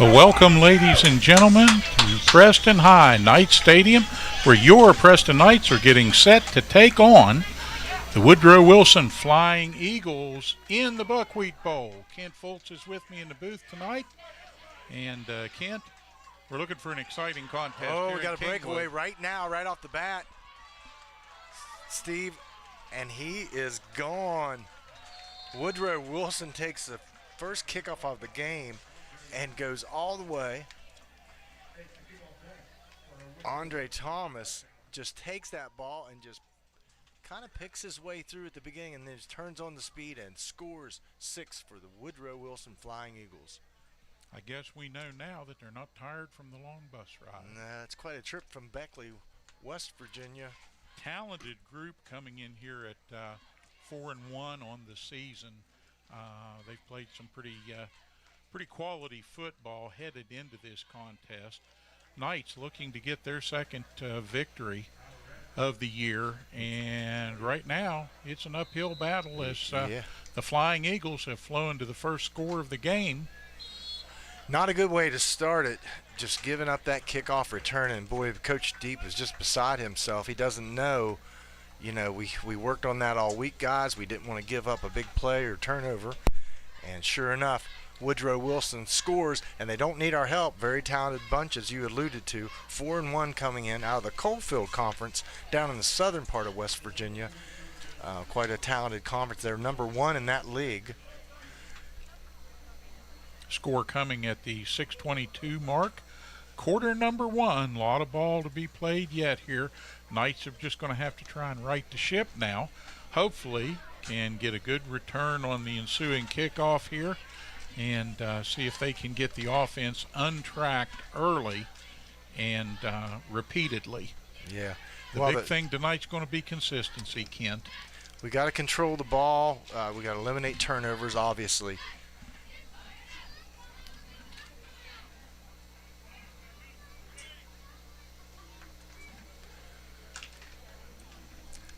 Welcome, ladies and gentlemen, to Preston High Knights Stadium, where your Preston Knights are getting set to take on the Woodrow Wilson Flying Eagles in the Buckwheat Bowl. Kent Fultz is with me in the booth tonight. And Kent, we're looking for an exciting contest. Oh, we got a breakaway right now, right off the bat. Steve, and he is gone. Woodrow Wilson takes the first kickoff of the game and goes all the way. Andre Thomas just takes that ball and just kind of picks his way through at the beginning and then just turns on the speed and scores 6 for the Woodrow Wilson Flying Eagles. I guess we know now that they're not tired from the long bus ride. Nah, it's quite a trip from Beckley, West Virginia. Talented group coming in here at 4-1 on the season. They've played some pretty quality football headed into this contest. Knights looking to get their second victory of the year, and right now it's an uphill battle as the Flying Eagles have flown to the first score of the game. Not a good way to start it, just giving up that kickoff return, and boy, Coach Deep is just beside himself. He doesn't know, we worked on that all week, guys. We didn't want to give up a big play or turnover, and sure enough, Woodrow Wilson scores, and they don't need our help. Very talented bunch, as you alluded to. 4-1 coming in out of the Coalfield Conference down in the southern part of West Virginia. Quite a talented conference. They're number 1 in that league. Score coming at the 6:22 mark. Quarter number 1. A lot of ball to be played yet here. Knights are just going to have to try and right the ship now. Hopefully can get a good return on the ensuing kickoff here and see if they can get the offense untracked early and repeatedly. Yeah. The big thing tonight's going to be consistency, Kent. We got to control the ball. We got to eliminate turnovers, obviously.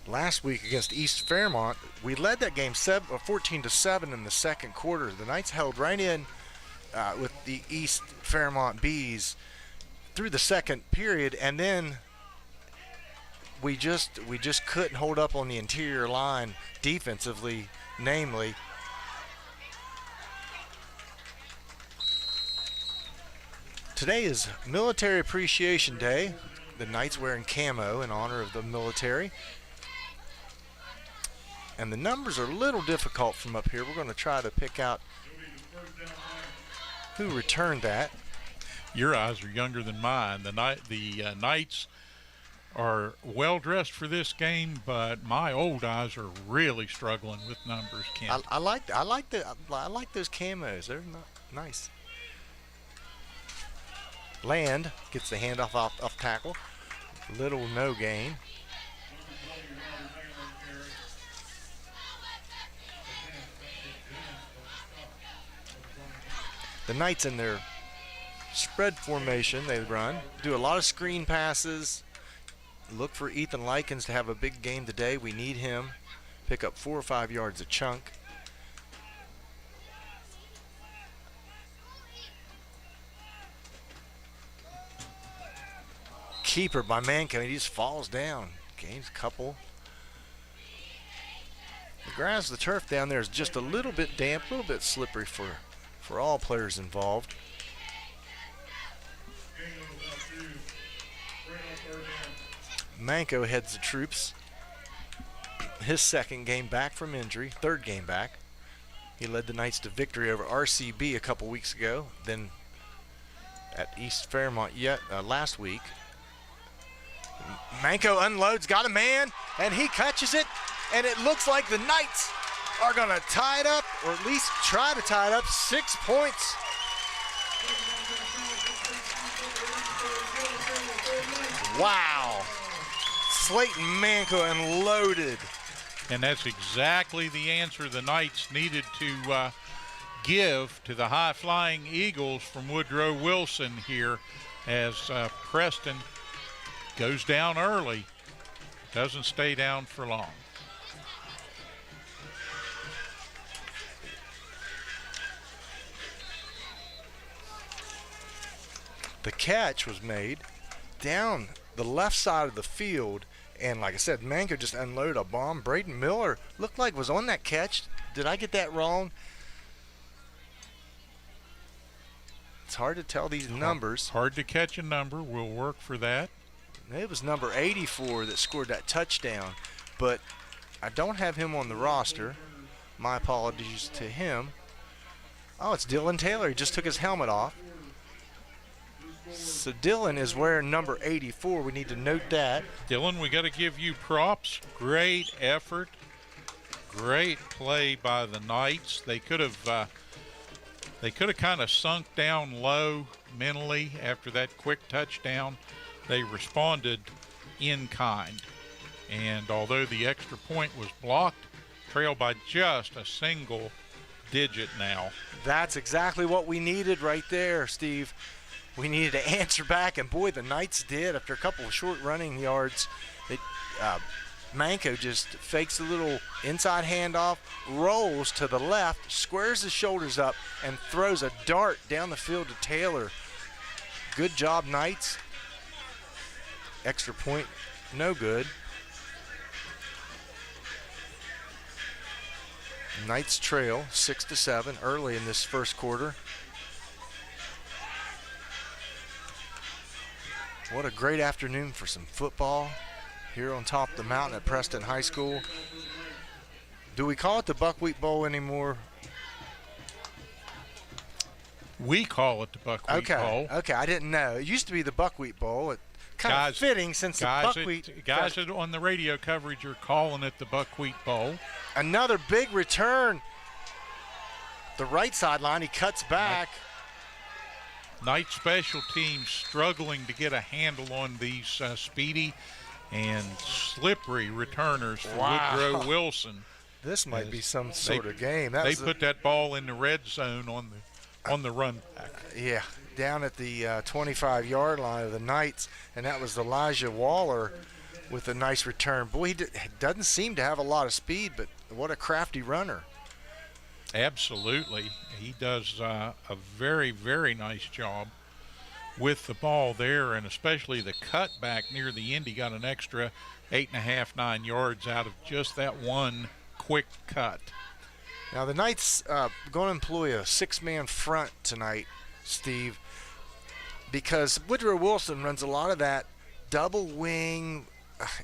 Last week against East Fairmont, we led that game 14-7 in the second quarter. The Knights held right in with the East Fairmont Bees through the second period, and then we just couldn't hold up on the interior line defensively, namely. Today is Military Appreciation Day. The Knights wearing camo in honor of the military. And the numbers are a little difficult from up here. We're going to try to pick out who returned that. Your eyes are younger than mine. The Knights are well dressed for this game, but my old eyes are really struggling with numbers. Kent. I like those camos. They're nice. Land gets the handoff off tackle. Little no gain. The Knights in their spread formation, they run, do a lot of screen passes. Look for Ethan Likens to have a big game today. We need him. Pick up 4 or 5 yards a chunk. Keeper by Manco, he just falls down. Gains a couple. The grass, the turf down there is just a little bit damp, a little bit slippery for all players involved. Manco heads the troops. His second game back from injury, third game back. He led the Knights to victory over RCB a couple weeks ago, then at East Fairmont last week. Manco unloads, got a man, and he catches it, and it looks like the Knights are going to tie it up, or at least try to tie it up. 6 points. Wow. Slayton Manco unloaded. And that's exactly the answer the Knights needed to give to the high-flying Eagles from Woodrow Wilson here as Preston goes down early, doesn't stay down for long. The catch was made down the left side of the field, and like I said, Manco just unloaded a bomb. Braden Miller looked like was on that catch. Did I get that wrong? It's hard to tell these numbers. Hard to catch a number. We'll work for that. It was number 84 that scored that touchdown, but I don't have him on the roster. My apologies to him. Oh, it's Dylan Taylor. He just took his helmet off. So Dylan is wearing number 84. We need to note that. Dylan, we got to give you props. Great effort. Great play by the Knights. They could have kind of sunk down low mentally after that quick touchdown. They responded in kind. And although the extra point was blocked, trailed by just a single digit now. That's exactly what we needed right there, Steve. We needed to answer back, and boy, the Knights did. After a couple of short running yards, Manco just fakes a little inside handoff, rolls to the left, squares his shoulders up, and throws a dart down the field to Taylor. Good job, Knights. Extra point, no good. Knights trail 6-7 early in this first quarter. What a great afternoon for some football here on top of the mountain at Preston High School. Do we call it the Buckwheat Bowl anymore? We call it the Buckwheat Bowl. Okay, I didn't know. It used to be the Buckwheat Bowl. It kind of fitting since the Buckwheat. Guys on the radio coverage are calling it the Buckwheat Bowl. Another big return. The right sideline, he cuts back. Knight special teams struggling to get a handle on these speedy and slippery returners for Woodrow Wilson. This might be some sort of game. They put that ball in the red zone on the run back. Yeah, down at the 25-yard line of the Knights, and that was Elijah Waller with a nice return. Boy, he doesn't seem to have a lot of speed, but what a crafty runner. Absolutely. He does a very, very nice job with the ball there, and especially the cutback near the end. He got an extra 8.5, 9 yards out of just that one quick cut. Now the Knights going to employ a six-man front tonight, Steve, because Woodrow Wilson runs a lot of that double wing.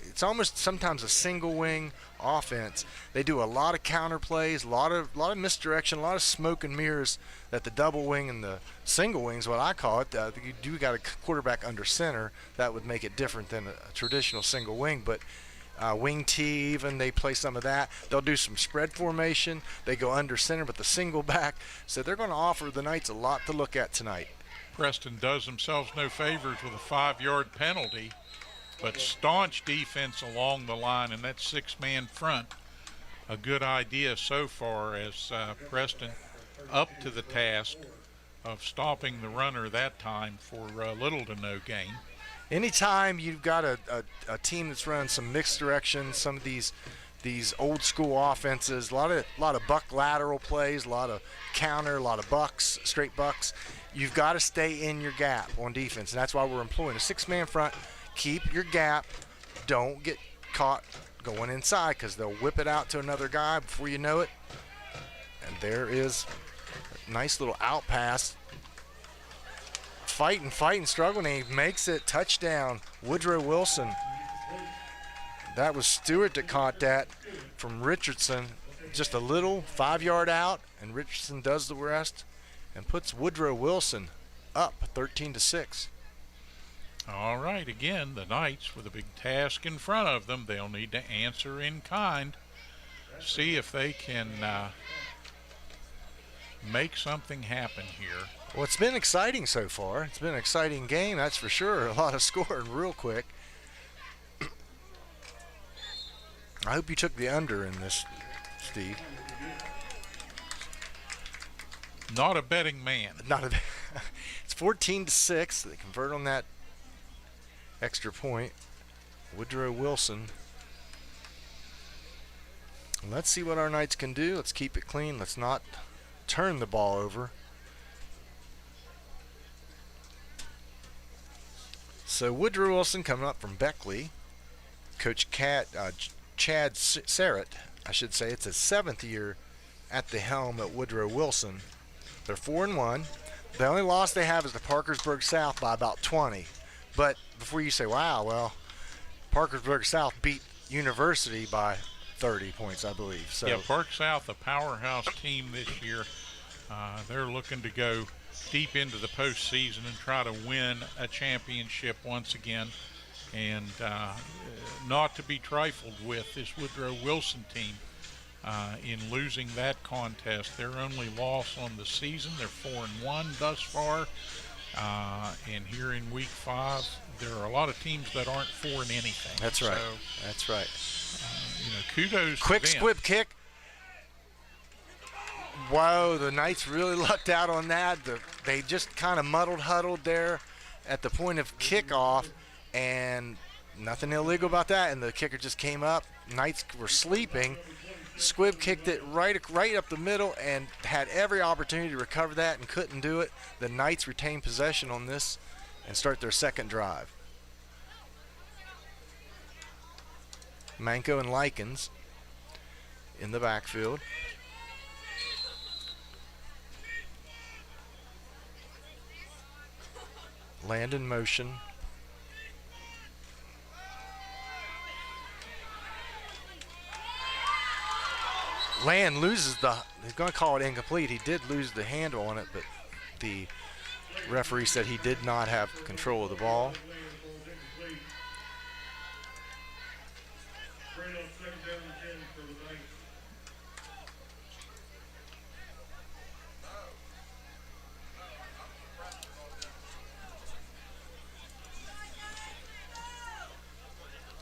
It's almost sometimes a single wing offense. They do a lot of counter plays, a lot of misdirection, a lot of smoke and mirrors that the double wing and the single wing is what I call it. You do got a quarterback under center. That would make it different than a traditional single wing, but wing T even, they play some of that. They'll do some spread formation. They go under center but the single back. So they're going to offer the Knights a lot to look at tonight. Preston does themselves no favors with a 5-yard penalty. But staunch defense along the line, and that six-man front, a good idea so far as Preston up to the task of stopping the runner that time for little to no gain. Anytime you've got a team that's running some mixed direction, some of these old school offenses, a lot of buck lateral plays, a lot of counter, a lot of bucks, straight bucks, you've got to stay in your gap on defense, and that's why we're employing a six-man front. Keep your gap. Don't get caught going inside because they'll whip it out to another guy before you know it. And there is a nice little out pass. Fighting, struggling. And he makes it. Touchdown. Woodrow Wilson. That was Stewart that caught that from Richardson. Just a little 5-yard out, and Richardson does the rest and puts Woodrow Wilson up 13-6. All right, again, the Knights with a big task in front of them. They'll need to answer in kind, see if they can make something happen here. Well, it's been exciting so far. It's been an exciting game, that's for sure. A lot of scoring real quick. I hope you took the under in this, Steve. Not a betting man. It's 14-6. They convert on that extra point. Woodrow Wilson. Let's see what our Knights can do. Let's keep it clean. Let's not turn the ball over. So Woodrow Wilson coming up from Beckley. Coach Chad Serrett, I should say. It's his 7th year at the helm at Woodrow Wilson. They're 4-1. The only loss they have is to Parkersburg South by about 20. But before you say, wow, well, Parkersburg South beat University by 30 points, I believe. So yeah, Park South, a powerhouse team this year. They're looking to go deep into the postseason and try to win a championship once again. And not to be trifled with, this Woodrow Wilson team in losing that contest. Their only loss on the season. They're 4-1 thus far. And here in week 5, there are a lot of teams that aren't 4 in anything. That's right. So, that's right. Kudos Quick to them. squib kick. Whoa, the Knights really lucked out on that. They just kind of huddled there at the point of kickoff, and nothing illegal about that. And the kicker just came up. Knights were sleeping. Squibb kicked it right up the middle and had every opportunity to recover that and couldn't do it. The Knights retain possession on this and start their second drive. Manko and Likens in the backfield. Land in motion. Land loses he's going to call it incomplete. He did lose the handle on it, but the referee said he did not have control of the ball.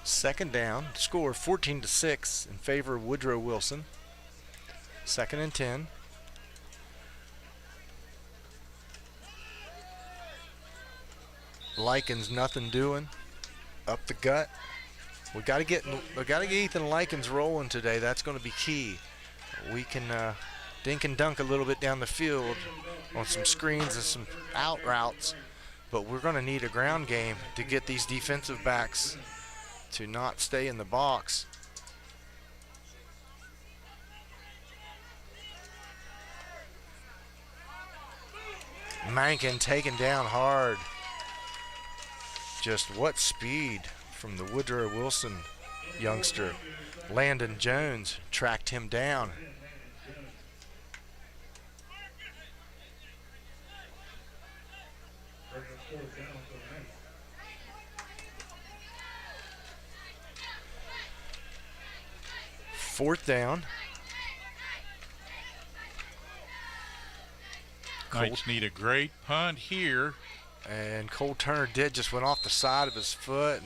Second down, score 14-6 in favor of Woodrow Wilson. 2nd and 10. Likens nothing doing. Up the gut. We got to get Ethan Likens rolling today. That's going to be key. We can dink and dunk a little bit down the field on some screens and some out routes, but we're going to need a ground game to get these defensive backs to not stay in the box. Mankin taken down hard. Just what speed from the Woodrow Wilson youngster. Landon Jones tracked him down. Fourth down. Knights need a great punt here. And Cole Turner just went off the side of his foot.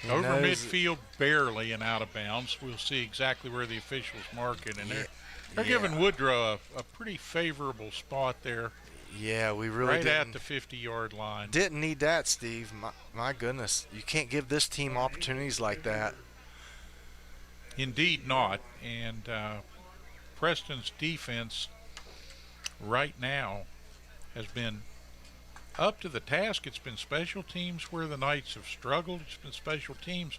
And over midfield, barely and out of bounds. We'll see exactly where the officials mark it. And they're giving Woodrow a pretty favorable spot there. Yeah, we really right at the 50-yard line. Didn't need that, Steve. My goodness. You can't give this team opportunities like that. Indeed not. And Preston's defense right now has been up to the task. It's been special teams where the Knights have struggled. It's been special teams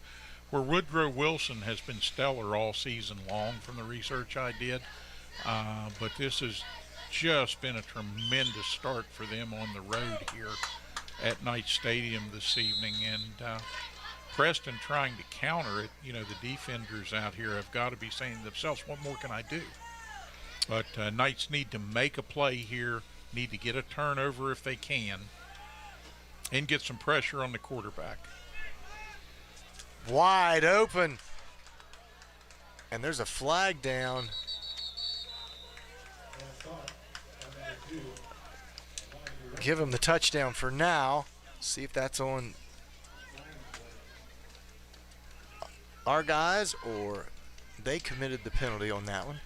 where Woodrow Wilson has been stellar all season long from the research I did. But this has just been a tremendous start for them on the road here at Knight Stadium this evening. And Preston trying to counter it. You know, the defenders out here have got to be saying to themselves, what more can I do? But Knights need to make a play here, need to get a turnover if they can, and get some pressure on the quarterback. Wide open. And there's a flag down. Give him the touchdown for now. See if that's on our guys or they committed the penalty on that one.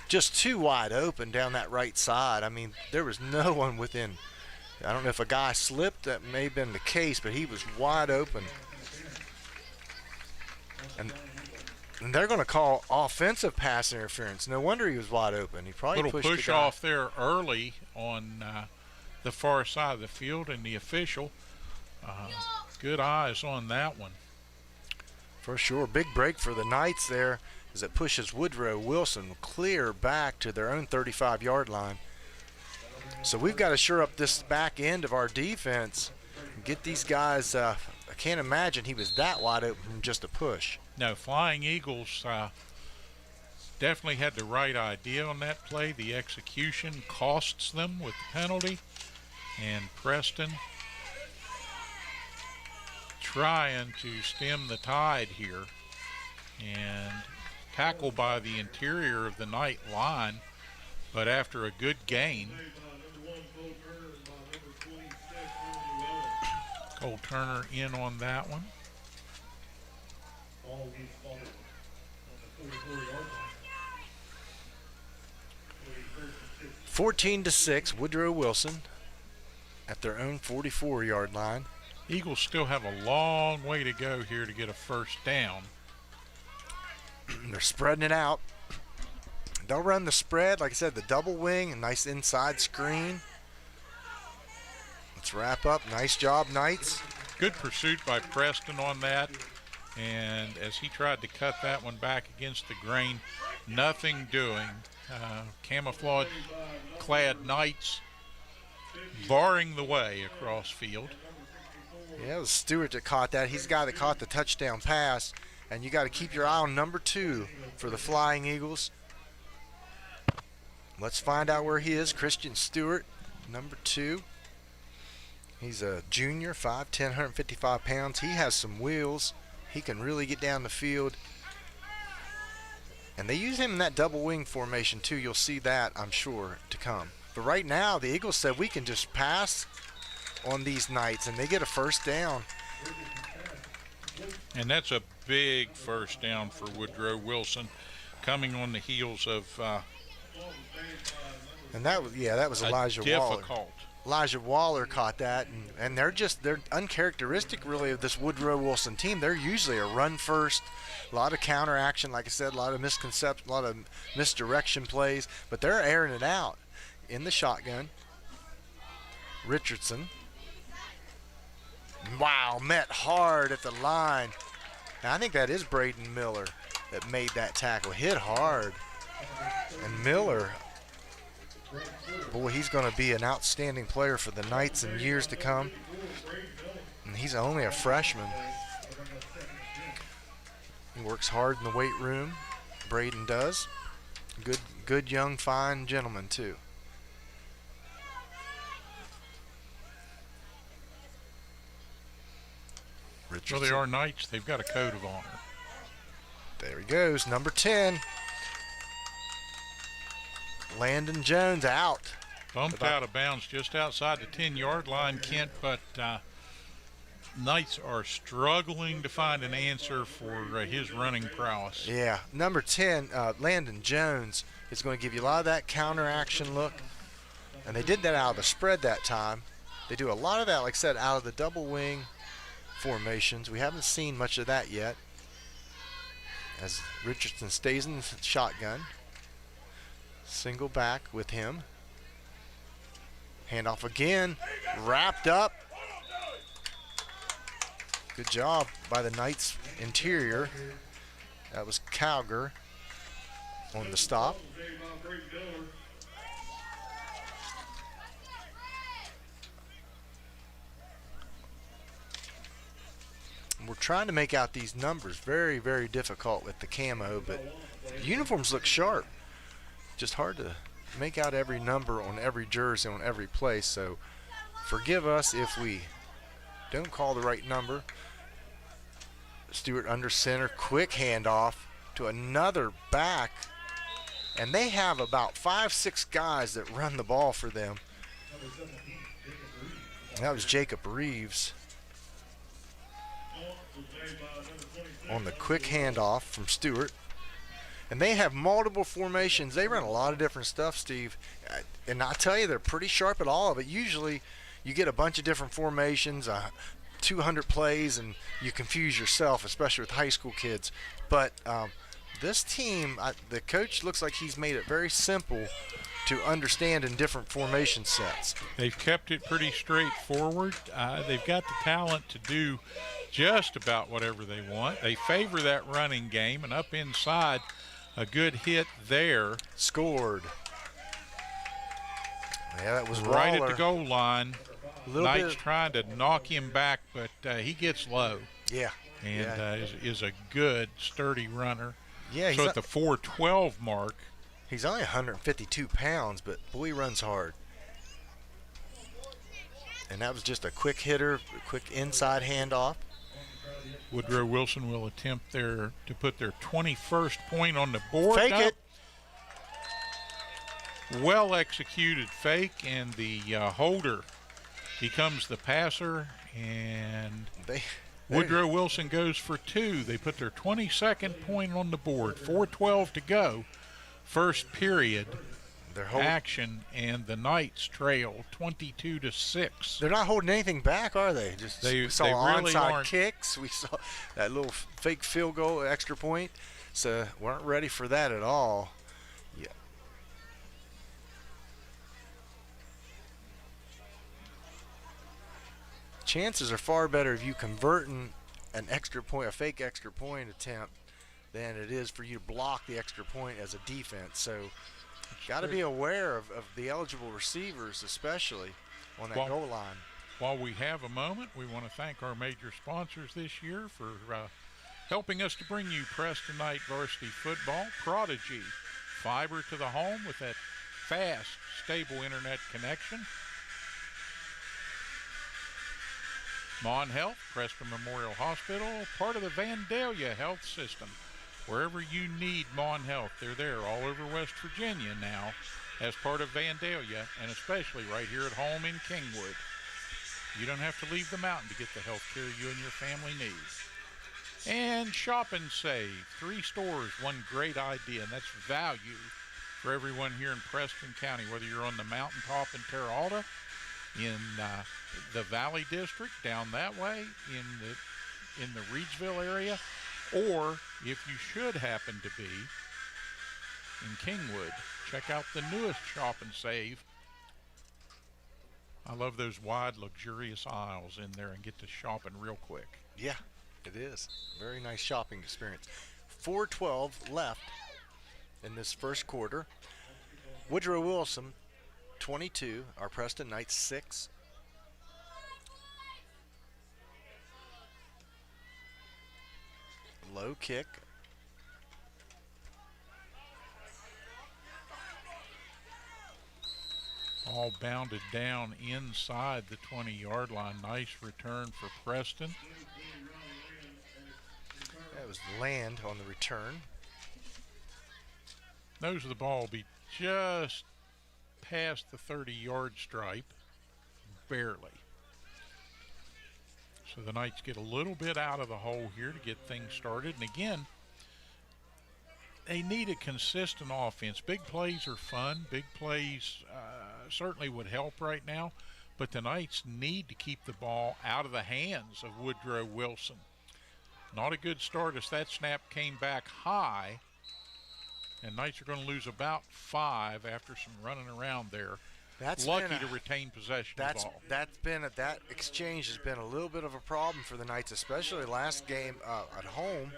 Just too wide open down that right side. I mean, there was no one within. I don't know if a guy slipped. That may have been the case, but he was wide open. And they're going to call offensive pass interference. No wonder he was wide open. He probably pushed pushed push the guy off there early on the far side of the field, and the official, good eyes on that one. For sure. Big break for the Knights there as it pushes Woodrow Wilson clear back to their own 35-yard line. So we've got to shore up this back end of our defense and get these guys. I can't imagine he was that wide open from just a push. No, Flying Eagles definitely had the right idea on that play. The execution costs them with the penalty. And Preston trying to stem the tide here. And tackled by the interior of the Knight line. But after a good gain, Cole Turner in on that one. 14-6, Woodrow Wilson at their own 44-yard line. Eagles still have a long way to go here to get a first down. They're spreading it out. They'll run the spread, like I said, the double wing, a nice inside screen. Let's wrap up. Nice job, Knights. Good pursuit by Preston on that. And as he tried to cut that one back against the grain, nothing doing. Camouflage-clad Knights barring the way across field. Yeah, it was Stewart that caught that. He's the guy that caught the touchdown pass. And you got to keep your eye on number 2 for the Flying Eagles. Let's find out where he is. Christian Stewart, number 2. He's a junior, 5'10", 155 pounds. He has some wheels. He can really get down the field. And they use him in that double wing formation too. You'll see that, I'm sure, to come. But right now, the Eagles said we can just pass on these Knights, and they get a first down. And that's a big first down for Woodrow Wilson, coming on the heels of and that was Elijah Waller. Elijah Waller caught that, and they're uncharacteristic really of this Woodrow Wilson team. They're usually a run first, a lot of counter action, like I said, a lot of misconception, a lot of misdirection plays, but they're airing it out in the shotgun. Richardson. Wow, met hard at the line. Now, I think that is Braden Miller that made that tackle. Hit hard. And Miller, boy, he's going to be an outstanding player for the Knights in years to come. And he's only a freshman. He works hard in the weight room. Braden does. Good young, fine gentleman, too. Richardson. Well, they are Knights. They've got a code of honor. There he goes, number 10. Landon Jones out. Bumped out of bounds just outside the 10-yard line, Kent, but Knights are struggling to find an answer for his running prowess. Yeah, number 10, Landon Jones, is going to give you a lot of that counter action look. And they did that out of the spread that time. They do a lot of that, like I said, out of the double wing formations. We haven't seen much of that yet. As Richardson stays in the shotgun. Single back with him. Handoff again. Wrapped up. Good job by the Knights interior. That was Cowger on the stop. We're trying to make out these numbers. Very, very difficult with the camo, but the uniforms look sharp. Just hard to make out every number on every jersey on every place, so forgive us if we don't call the right number. Stewart under center, quick handoff to another back, and they have about 5-6 guys that run the ball for them. And that was Jacob Reeves on the quick handoff from Stewart. And they have multiple formations. They run a lot of different stuff, Steve. And I tell you, they're pretty sharp at all of it. Usually you get a bunch of different formations, 200 plays, and you confuse yourself, especially with high school kids. But this team, the coach looks like he's made it very simple to understand in different formation sets. They've kept it pretty straightforward. They've got the talent to do just about whatever they want. They favor that running game, and up inside, a good hit there. Scored. Yeah, that was right Waller. At the goal line. Knight's Bit. trying to knock him back, but he gets low. Yeah. And is a good, sturdy runner. Yeah. So at the 4:12 mark. He's only 152 pounds, but boy, he runs hard. And that was just a quick hitter, a quick inside handoff. Woodrow Wilson will attempt to put their 21st point on the board. Fake it. Well executed fake, and the holder becomes the passer, and Woodrow Wilson goes for two. They put their 22nd point on the board. 4:12 to go. First period action, and the Knights trail 22-6. They're not holding anything back, are they? We saw really onside aren't. kicks. We saw that little fake field goal, extra point. So weren't ready for that at all. Yeah. Chances are far better if you converting an extra point, a fake extra point attempt, than it is for you to block the extra point as a defense. So got to be aware of the eligible receivers, especially on that goal line. While we have a moment, we want to thank our major sponsors this year for helping us to bring you Preston Knight Varsity Football. Prodigy, fiber to the home with that fast, stable internet connection. Mon Health, Preston Memorial Hospital, part of the Vandalia Health System. Wherever you need Mon Health, they're there all over West Virginia now as part of Vandalia, and especially right here at home in Kingwood. You don't have to leave the mountain to get the health care you and your family need. And Shop and Save, 3 stores, one great idea, and that's value for everyone here in Preston County, whether you're on the mountaintop in Terra Alta, in the Valley District down that way, in the Reedsville area, or if you should happen to be in Kingwood, check out the newest Shop and Save. I love those wide, luxurious aisles in there and get to shopping real quick. Yeah, it is. Very nice shopping experience. 4:12 left in this first quarter. Woodrow Wilson, 22. Our Preston Knights, 6. Low kick. All bounded down inside the 20-yard line. Nice return for Preston. That was land on the return. Nose of the ball will be just past the 30-yard stripe, barely. So the Knights get a little bit out of the hole here to get things started. And again, they need a consistent offense. Big plays are fun. Big plays certainly would help right now. But the Knights need to keep the ball out of the hands of Woodrow Wilson. Not a good start as that snap came back high. And Knights are going to lose about 5 after some running around there. That's lucky to retain possession of the ball. That exchange has been a little bit of a problem for the Knights, especially last game at home.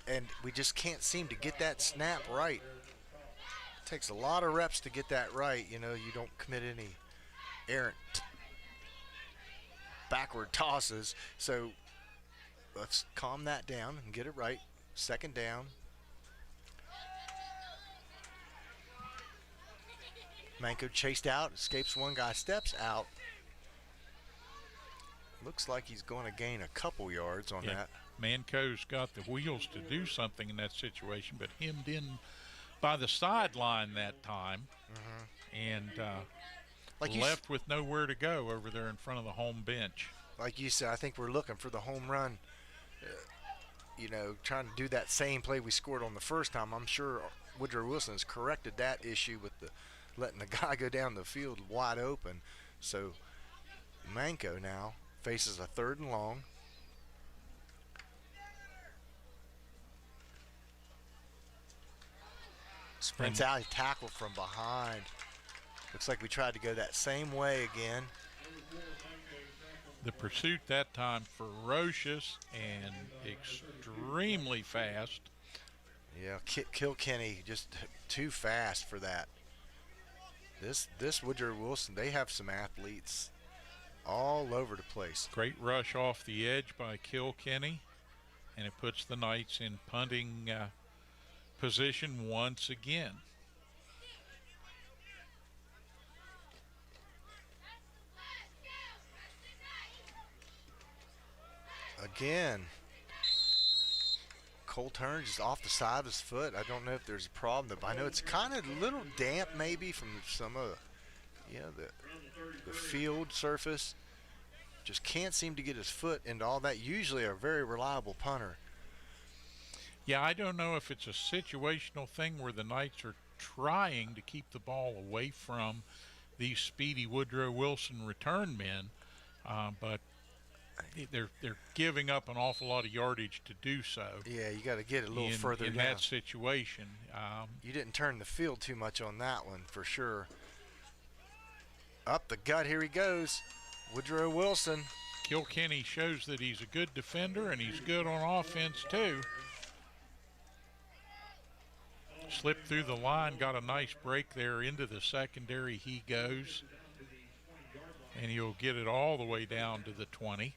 And we just can't seem to get that snap right. It takes a lot of reps to get that right. You know, you don't commit any errant backward tosses. So let's calm that down and get it right. Second down. Manko chased out, escapes one guy, steps out. Looks like he's going to gain a couple yards on that. Manco's got the wheels to do something in that situation, but hemmed in by the sideline that time, and left with nowhere to go over there in front of the home bench. Like you said, I think we're looking for the home run, trying to do that same play we scored on the first time. I'm sure Woodrow Wilson has corrected that issue with letting the guy go down the field wide open. So Manko now faces a 3rd and long. Sprints out, he tackled from behind. Looks like we tried to go that same way again. The pursuit that time ferocious and extremely fast. Yeah, Kilkenny just too fast for that. This Woodrow Wilson, they have some athletes all over the place. Great rush off the edge by Kilkenny, and it puts the Knights in punting position once again. Again, Cole turns just off the side of his foot. I don't know if there's a problem. I know it's kind of a little damp maybe from some of the field surface. Just can't seem to get his foot into all that. Usually a very reliable punter. Yeah, I don't know if it's a situational thing where the Knights are trying to keep the ball away from these speedy Woodrow Wilson return men, but they're giving up an awful lot of yardage to do so. Yeah, you got to get it a little further in down. that situation. You didn't turn the field too much on that one for sure. Up the gut, here he goes. Woodrow Wilson. Kilkenny shows that he's a good defender and he's good on offense too. Slipped through the line, got a nice break there into the secondary. He goes, and he'll get it all the way down to the 20.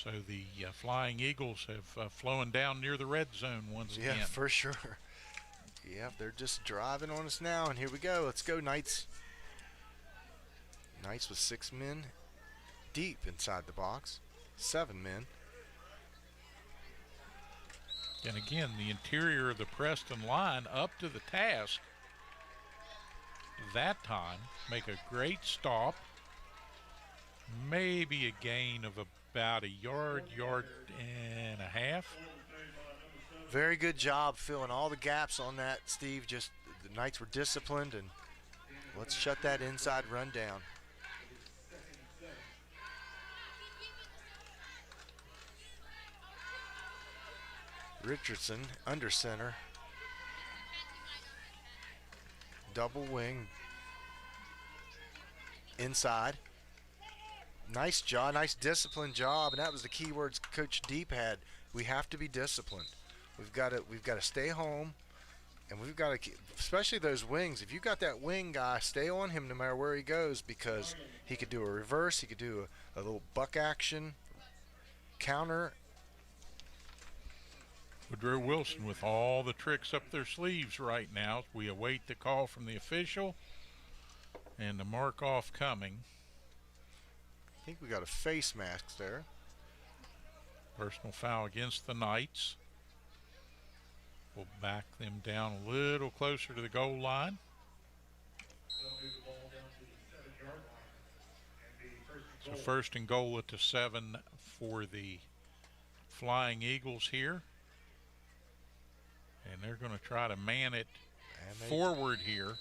So the Flying Eagles have flown down near the red zone once again. Yeah, for sure. Yeah, they're just driving on us now, and here we go. Let's go, Knights. Knights with 6 men deep inside the box. 7 men. And again, the interior of the Preston line up to the task. That time, make a great stop. Maybe a gain of about a yard and a half. Very good job filling all the gaps on that, Steve. Just the Knights were disciplined, and let's shut that inside run down. Richardson under center. Double wing. Inside. Nice job, nice disciplined job, and that was the key words Coach Deep had. We have to be disciplined. We've got to stay home, and we've got to, especially those wings. If you got that wing guy, stay on him no matter where he goes, because he could do a reverse, he could do a little buck action, counter. Woodrow Wilson with all the tricks up their sleeves right now. We await the call from the official and the mark off coming. I think we got a face mask there. Personal foul against the Knights. We'll back them down a little closer to the goal line. So first and goal at the 7 for the Flying Eagles here. And they're going to try to man it forward here.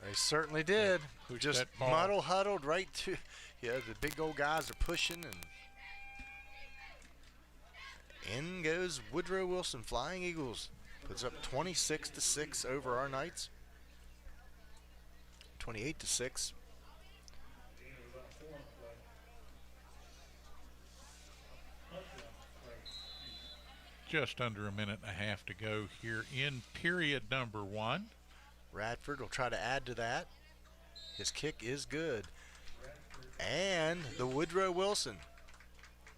They certainly did. Push just huddled right to, yeah, the big old guys are pushing, and in goes Woodrow Wilson. Flying Eagles puts up 26-6 over our Knights. 28-6. Just under a minute and a half to go here in period number 1. Radford will try to add to that. His kick is good. And the Woodrow Wilson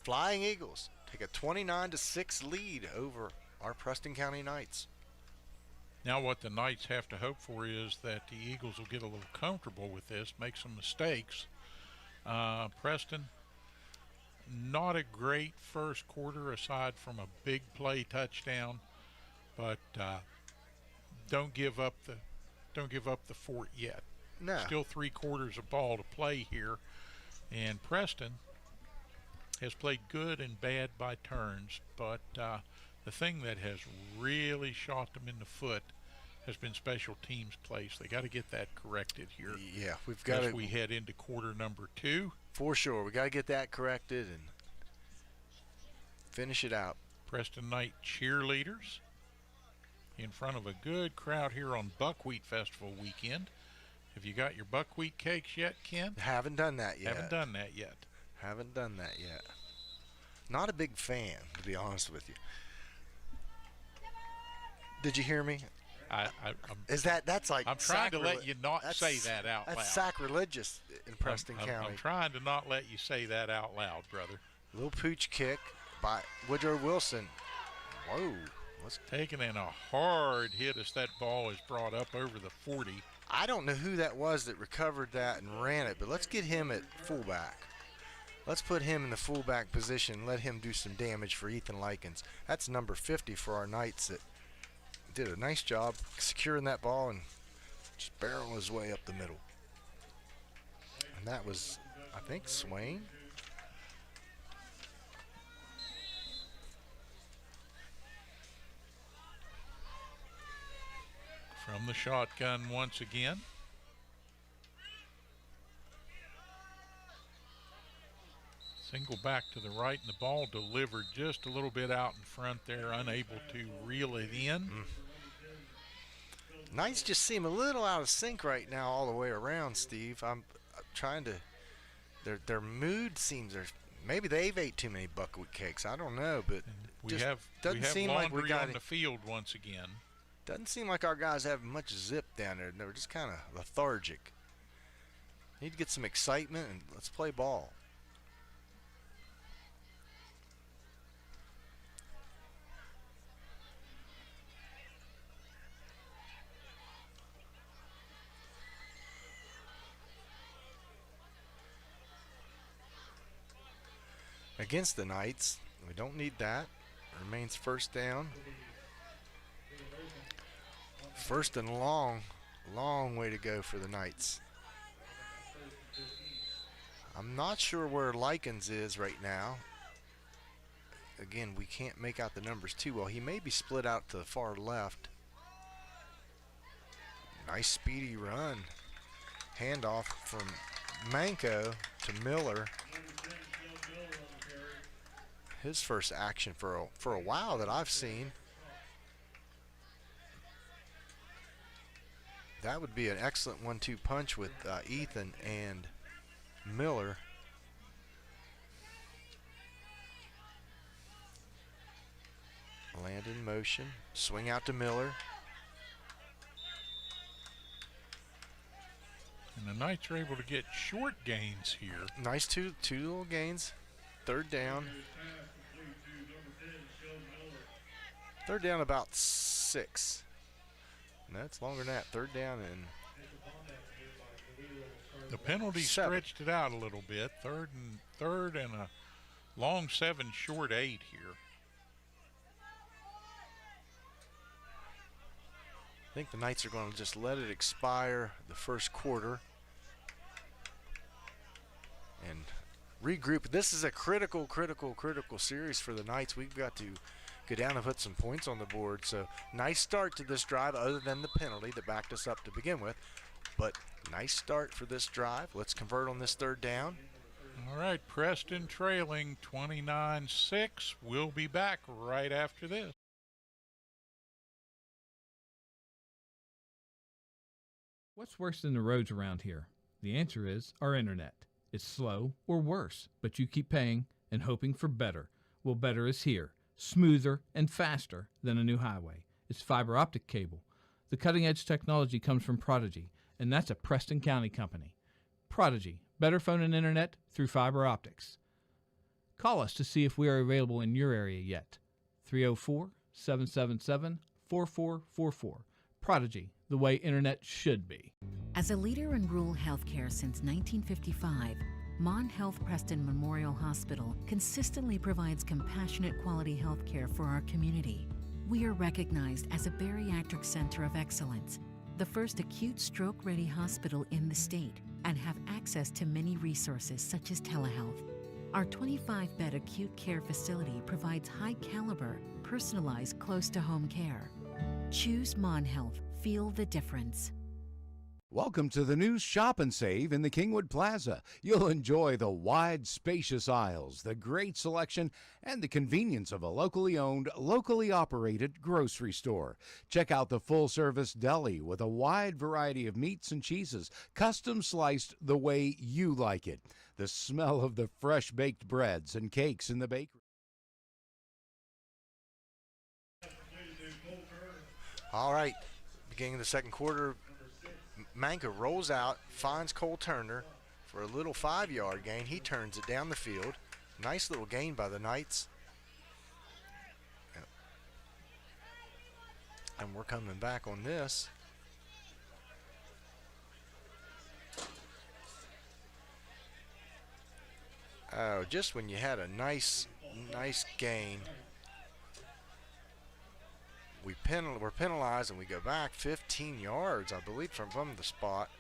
Flying Eagles take a 29-6 lead over our Preston County Knights. Now what the Knights have to hope for is that the Eagles will get a little comfortable with this, make some mistakes. Preston, not a great first quarter aside from a big play touchdown, but don't give up the fort yet. No. Still 3 quarters of ball to play here, and Preston has played good and bad by turns, but the thing that has really shot them in the foot has been special teams plays. They got to get that corrected here. Yeah, we've got as we head into quarter number 2. For sure, we got to get that corrected and finish it out. Preston Knight cheerleaders in front of a good crowd here on Buckwheat Festival weekend. Have you got your buckwheat cakes yet, Ken? Haven't done that yet. Haven't done that yet. Haven't done that yet. Not a big fan, to be honest with you. Did you hear me? That's like I'm trying to let you not say that out loud. That's sacrilegious in Preston County. I'm trying to not let you say that out loud, brother. Little pooch kick by Woodrow Wilson. Whoa. Taking in a hard hit as that ball is brought up over the 40. I don't know who that was that recovered that and ran it, but let's get him at fullback. Let's put him in the fullback position and let him do some damage for Ethan Likens. That's number 50 for our Knights that did a nice job securing that ball and just barreling his way up the middle. And that was, I think, Swain. From the shotgun once again. Single back to the right, and the ball delivered just a little bit out in front there, unable to reel it in. Knights just seem a little out of sync right now all the way around, Steve. I'm trying to, their mood seems, maybe they've ate too many buckwheat cakes. I don't know, but we have laundry on the field once again. Doesn't seem like our guys have much zip down there. They're just kind of lethargic. Need to get some excitement and let's play ball. Against the Knights, we don't need that. Remains first down. First and long way to go for the Knights. I'm not sure where Likens is right now. Again, we can't make out the numbers too well. He may be split out to the far left. Nice speedy run. Handoff from Manco to Miller. His first action for a while that I've seen. That would be an excellent 1-2 punch with Ethan and Miller. Land in motion, swing out to Miller. And the Knights are able to get short gains here. Nice two little gains. Third down. Third down about 6. No, it's longer than that. Third down and the penalty 7. Stretched it out a little bit. Third and a long 7, short 8 here. I think the Knights are going to just let it expire the first quarter and regroup. This is a critical series for the Knights. We've got to go down and put some points on the board. So nice start to this drive other than the penalty that backed us up to begin with. But nice start for this drive. Let's convert on this third down. All right, Preston trailing 29-6. We'll be back right after this. What's worse than the roads around here? The answer is our internet. It's slow or worse, but you keep paying and hoping for better. Well, better is here. Smoother and faster than a new highway. It's fiber optic cable. The cutting-edge technology comes from Prodigy, and that's a Preston County company. Prodigy, better phone and internet through fiber optics. Call us to see if we are available in your area yet. 304-777-4444. Prodigy, the way internet should be. As a leader in rural healthcare since 1955, Mon Health Preston Memorial Hospital consistently provides compassionate quality health care for our community. We are recognized as a bariatric center of excellence, the first acute stroke-ready hospital in the state, and have access to many resources such as telehealth. Our 25-bed acute care facility provides high-caliber, personalized, close-to-home care. Choose Mon Health. Feel the difference. Welcome to the new Shop and Save in the Kingwood Plaza. You'll enjoy the wide, spacious aisles, the great selection, and the convenience of a locally owned, locally operated grocery store. Check out the full-service deli with a wide variety of meats and cheeses, custom sliced the way you like it. The smell of the fresh baked breads and cakes in the bakery. All right, beginning of the second quarter, Manka rolls out, finds Cole Turner for a little 5-yard gain. He turns it down the field. Nice little gain by the Knights. And we're coming back on this. Oh, just when you had a nice gain, we're penalized and we go back 15 yards, I believe, from the spot.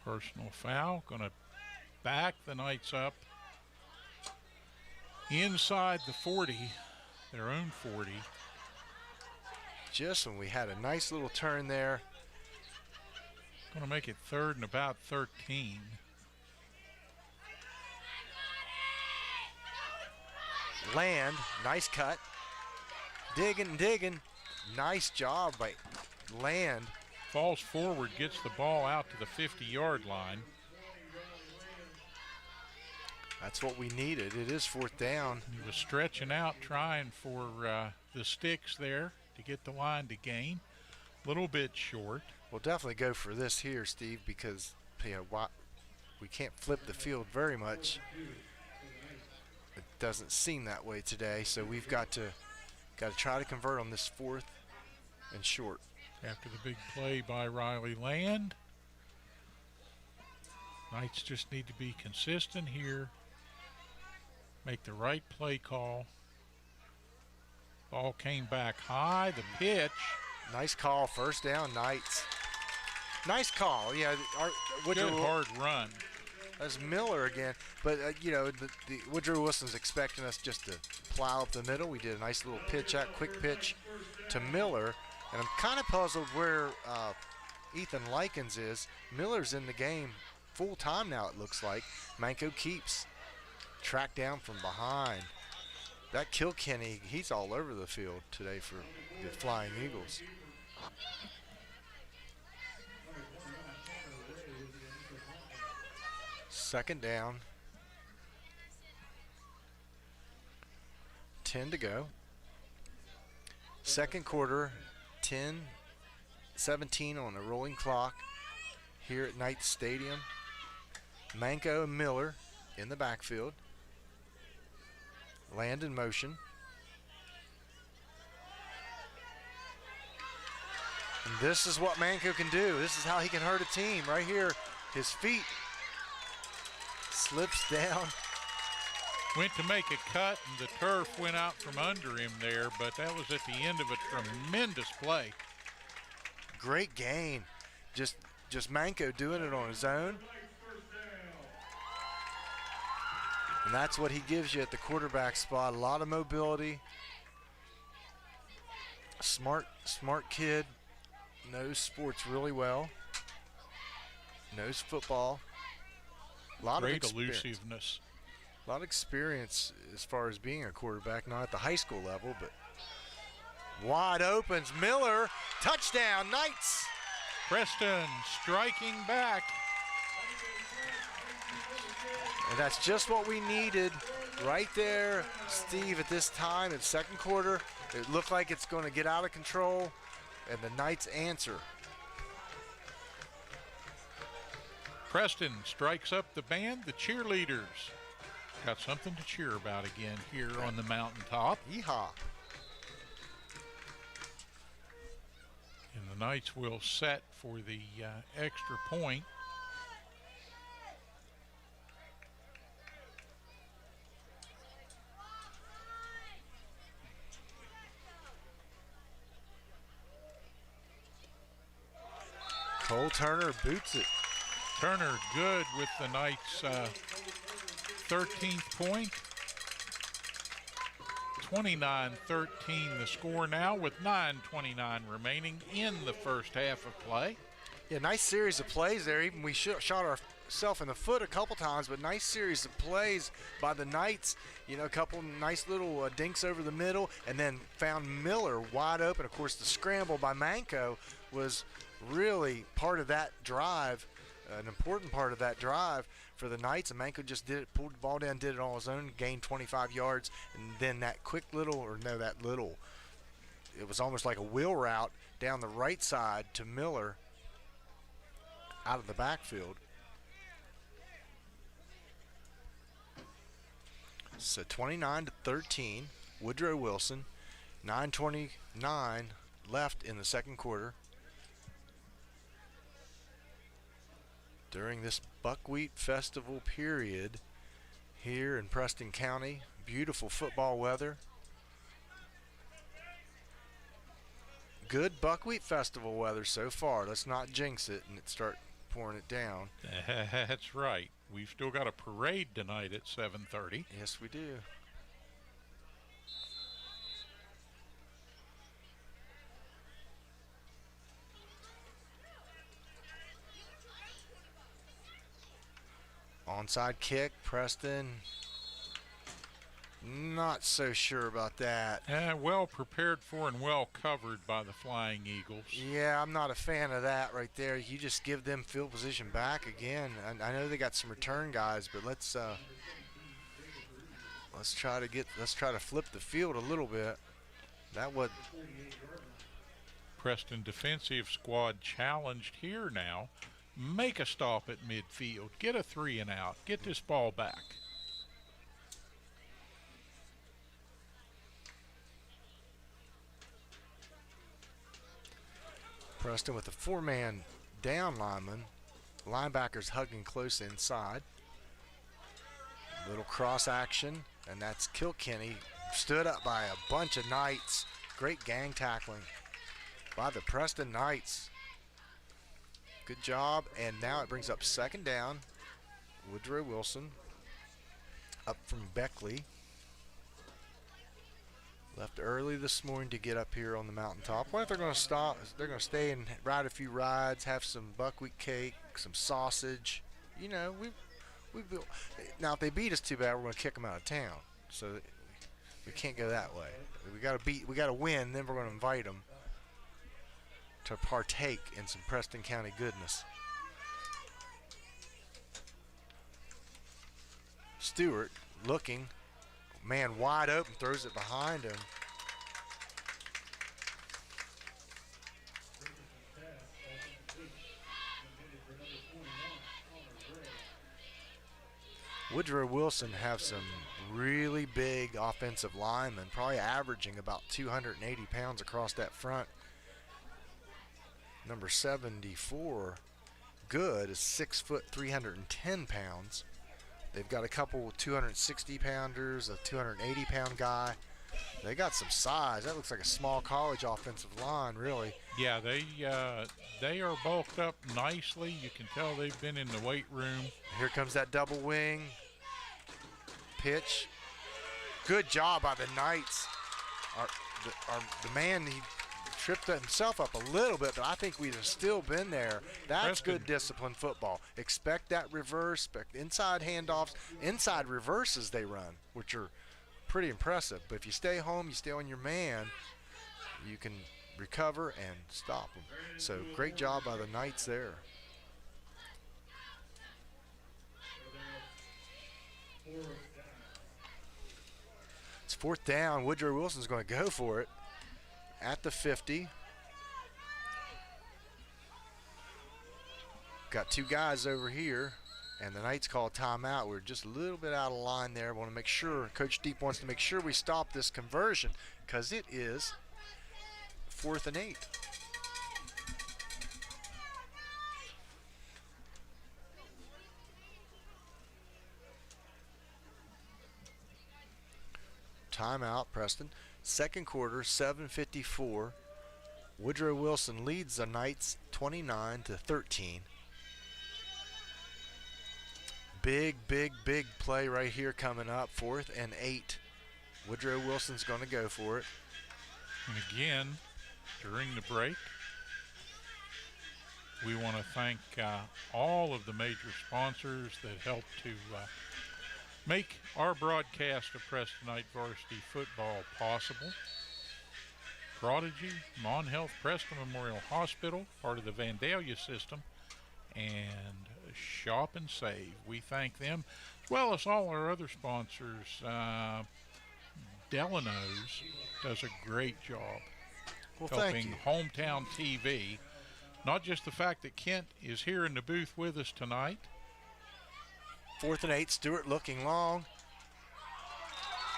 Personal foul, gonna back the Knights up inside the 40, their own 40. Just when we had a nice little turn there. Gonna make it 3rd and about 13. Land, nice cut. Digging. Nice job by Land. Falls forward, gets the ball out to the 50-yard line. That's what we needed. It is 4th down. He was stretching out, trying for the sticks there to get the line to gain. A little bit short. We'll definitely go for this here, Steve, because we can't flip the field very much. It doesn't seem that way today, so we've got to try to convert on this 4th and short. After the big play by Riley Land, Knights just need to be consistent here, make the right play call. Ball came back high, the pitch. Nice call, 1st down, Knights. Nice call, yeah. Good hard run. That's Miller again, but the Woodrow Wilson's expecting us just to plow up the middle. We did a nice little quick pitch to Miller, and I'm kind of puzzled where Ethan Likens is. Miller's in the game full time now, it looks like. Manko keeps tracked down from behind. That Kilkenny, he's all over the field today for the Flying Eagles. Second down. 10 to go. Second quarter, 10-17 on a rolling clock here at Knights Stadium. Manko and Miller in the backfield. Land in motion. And this is what Manko can do. This is how he can hurt a team right here. His feet. Slips down. Went to make a cut and the turf went out from under him there, but that was at the end of a tremendous play. Great gain. Just Manko doing it on his own. And that's what he gives you at the quarterback spot. A lot of mobility. Smart kid. Knows sports really well. Knows football. Great elusiveness. A lot of experience as far as being a quarterback, not at the high school level, but wide opens. Miller, touchdown, Knights. Preston striking back. And that's just what we needed right there, Steve, at this time in second quarter. It looked like it's going to get out of control, and the Knights answer. Preston strikes up the band, the cheerleaders. Got something to cheer about again here on the mountaintop. Yeehaw. And the Knights will set for the extra point. Cole Turner boots it. Turner good with the Knights' 13th point. 29-13 the score now with 9:29 remaining in the first half of play. Yeah, nice series of plays there. Even we shot ourselves in the foot a couple times, but nice series of plays by the Knights. You know, a couple nice little dinks over the middle, and then found Miller wide open. Of course, the scramble by Manco was really part of that drive, an important part of that drive for the Knights. And Manco just did it, pulled the ball down, did it on his own, gained 25 yards, and then that quick little, or no, that little, it was almost like a wheel route down the right side to Miller out of the backfield. So 29-13, Woodrow Wilson, 9:29 left in the second quarter. During this Buckwheat Festival period here in Preston County, beautiful football weather. Good Buckwheat Festival weather so far. Let's not jinx it and start pouring it down. That's right. We've still got a parade tonight at 7:30. Yes, we do. Onside kick, Preston. Not so sure about that. Well prepared for and well covered by the Flying Eagles. Yeah, I'm not a fan of that right there. You just give them field position back again. I know they got some return guys, but let's try to flip the field a little bit. That would. Preston defensive squad challenged here now. Make a stop at midfield. Get a 3 and out. Get this ball back. Preston with a 4-man down lineman. Linebackers hugging close inside. Little cross action, and that's Kilkenny. Stood up by a bunch of Knights. Great gang tackling by the Preston Knights. Good job, and now it brings up second down. Woodrow Wilson up from Beckley. Left early this morning to get up here on the mountaintop. What if they're going to stop? They're going to stay and ride a few rides, have some buckwheat cake, some sausage. You know, we now if they beat us too bad, we're going to kick them out of town. So we can't go that way. We got to win. Then we're going to invite them to partake in some Preston County goodness. Stewart looking. Man wide open, throws it behind him. Woodrow Wilson have some really big offensive linemen, probably averaging about 280 pounds across that front. Number 74, Good, is 6 foot, 310 pounds. They've got a couple 260 pounders, a 280 pound guy. They got some size. That looks like a small college offensive line, really. Yeah, they are bulked up nicely. You can tell they've been in the weight room. Here comes that double wing pitch. Good job by the Knights. The man, he tripped himself up a little bit, but I think we'd have still been there. That's Preston. Good disciplined football. Expect that reverse, expect inside handoffs, inside reverses they run, which are pretty impressive. But if you stay home, you stay on your man, you can recover and stop them. So great job by the Knights there. It's fourth down. Woodrow Wilson's going to go for it at the 50. Got two guys over here, and the Knights call a timeout. We're just a little bit out of line there. Want to make sure, Coach Deep wants to make sure we stop this conversion because it is 4th and 8. Timeout, Preston. Second quarter, 7:54. Woodrow Wilson leads the Knights 29-13. Big play right here coming up. 4th and 8. Woodrow Wilson's going to go for it. And again, during the break, We want to thank all of the major sponsors that help to make our broadcast of Prestonite Varsity football possible. Prodigy, Mon Health Preston Memorial Hospital, part of the Vandalia system, and Shop and Save. We thank them, as well as all our other sponsors. Delano's does a great job helping Hometown TV. Not just the fact that Kent is here in the booth with us tonight. 4th and 8, Stewart looking long.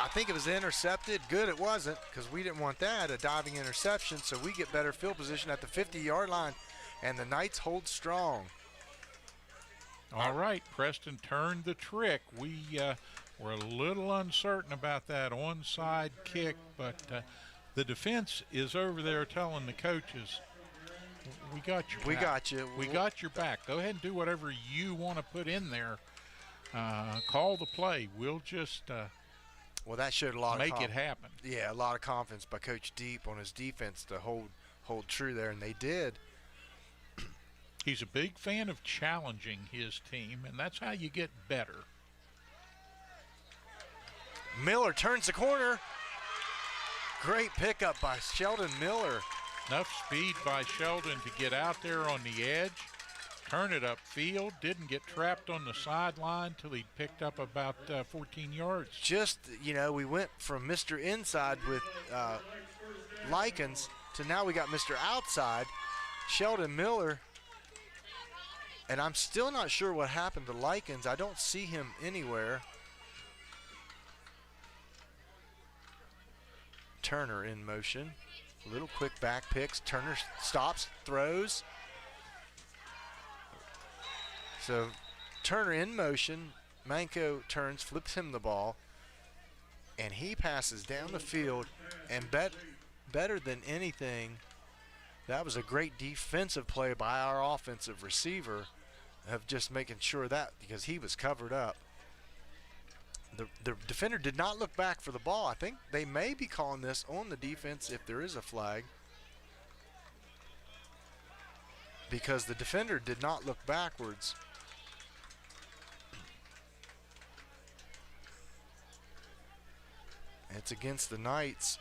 I think it was intercepted. Good it wasn't, because we didn't want that, a diving interception, so we get better field position at the 50-yard line, and the Knights hold strong. All right, Preston turned the trick. We were a little uncertain about that onside kick, but the defense is over there telling the coaches, we got your back. We got you. We got your back. Go ahead and do whatever you want to put in there. Call the play. We'll just well, that showed a lot make of it happen. Yeah, a lot of confidence by Coach Deep on his defense to hold true there, and they did. He's a big fan of challenging his team, and that's how you get better. Miller turns the corner. Great pickup by Sheldon Miller. Enough speed by Sheldon to get out there on the edge, turn it upfield, didn't get trapped on the sideline till he picked up about 14 yards. Just, we went from Mr. Inside with Likens to now we got Mr. Outside, Sheldon Miller. And I'm still not sure what happened to Likens. I don't see him anywhere. Turner in motion. Little quick back picks. Turner stops, throws. So Turner in motion. Manco turns, flips him the ball, and he passes down the field. And better than anything, that was a great defensive play by our offensive receiver of just making sure that, because he was covered up. The defender did not look back for the ball. I think they may be calling this on the defense if there is a flag, because the defender did not look backwards. It's against the Knights.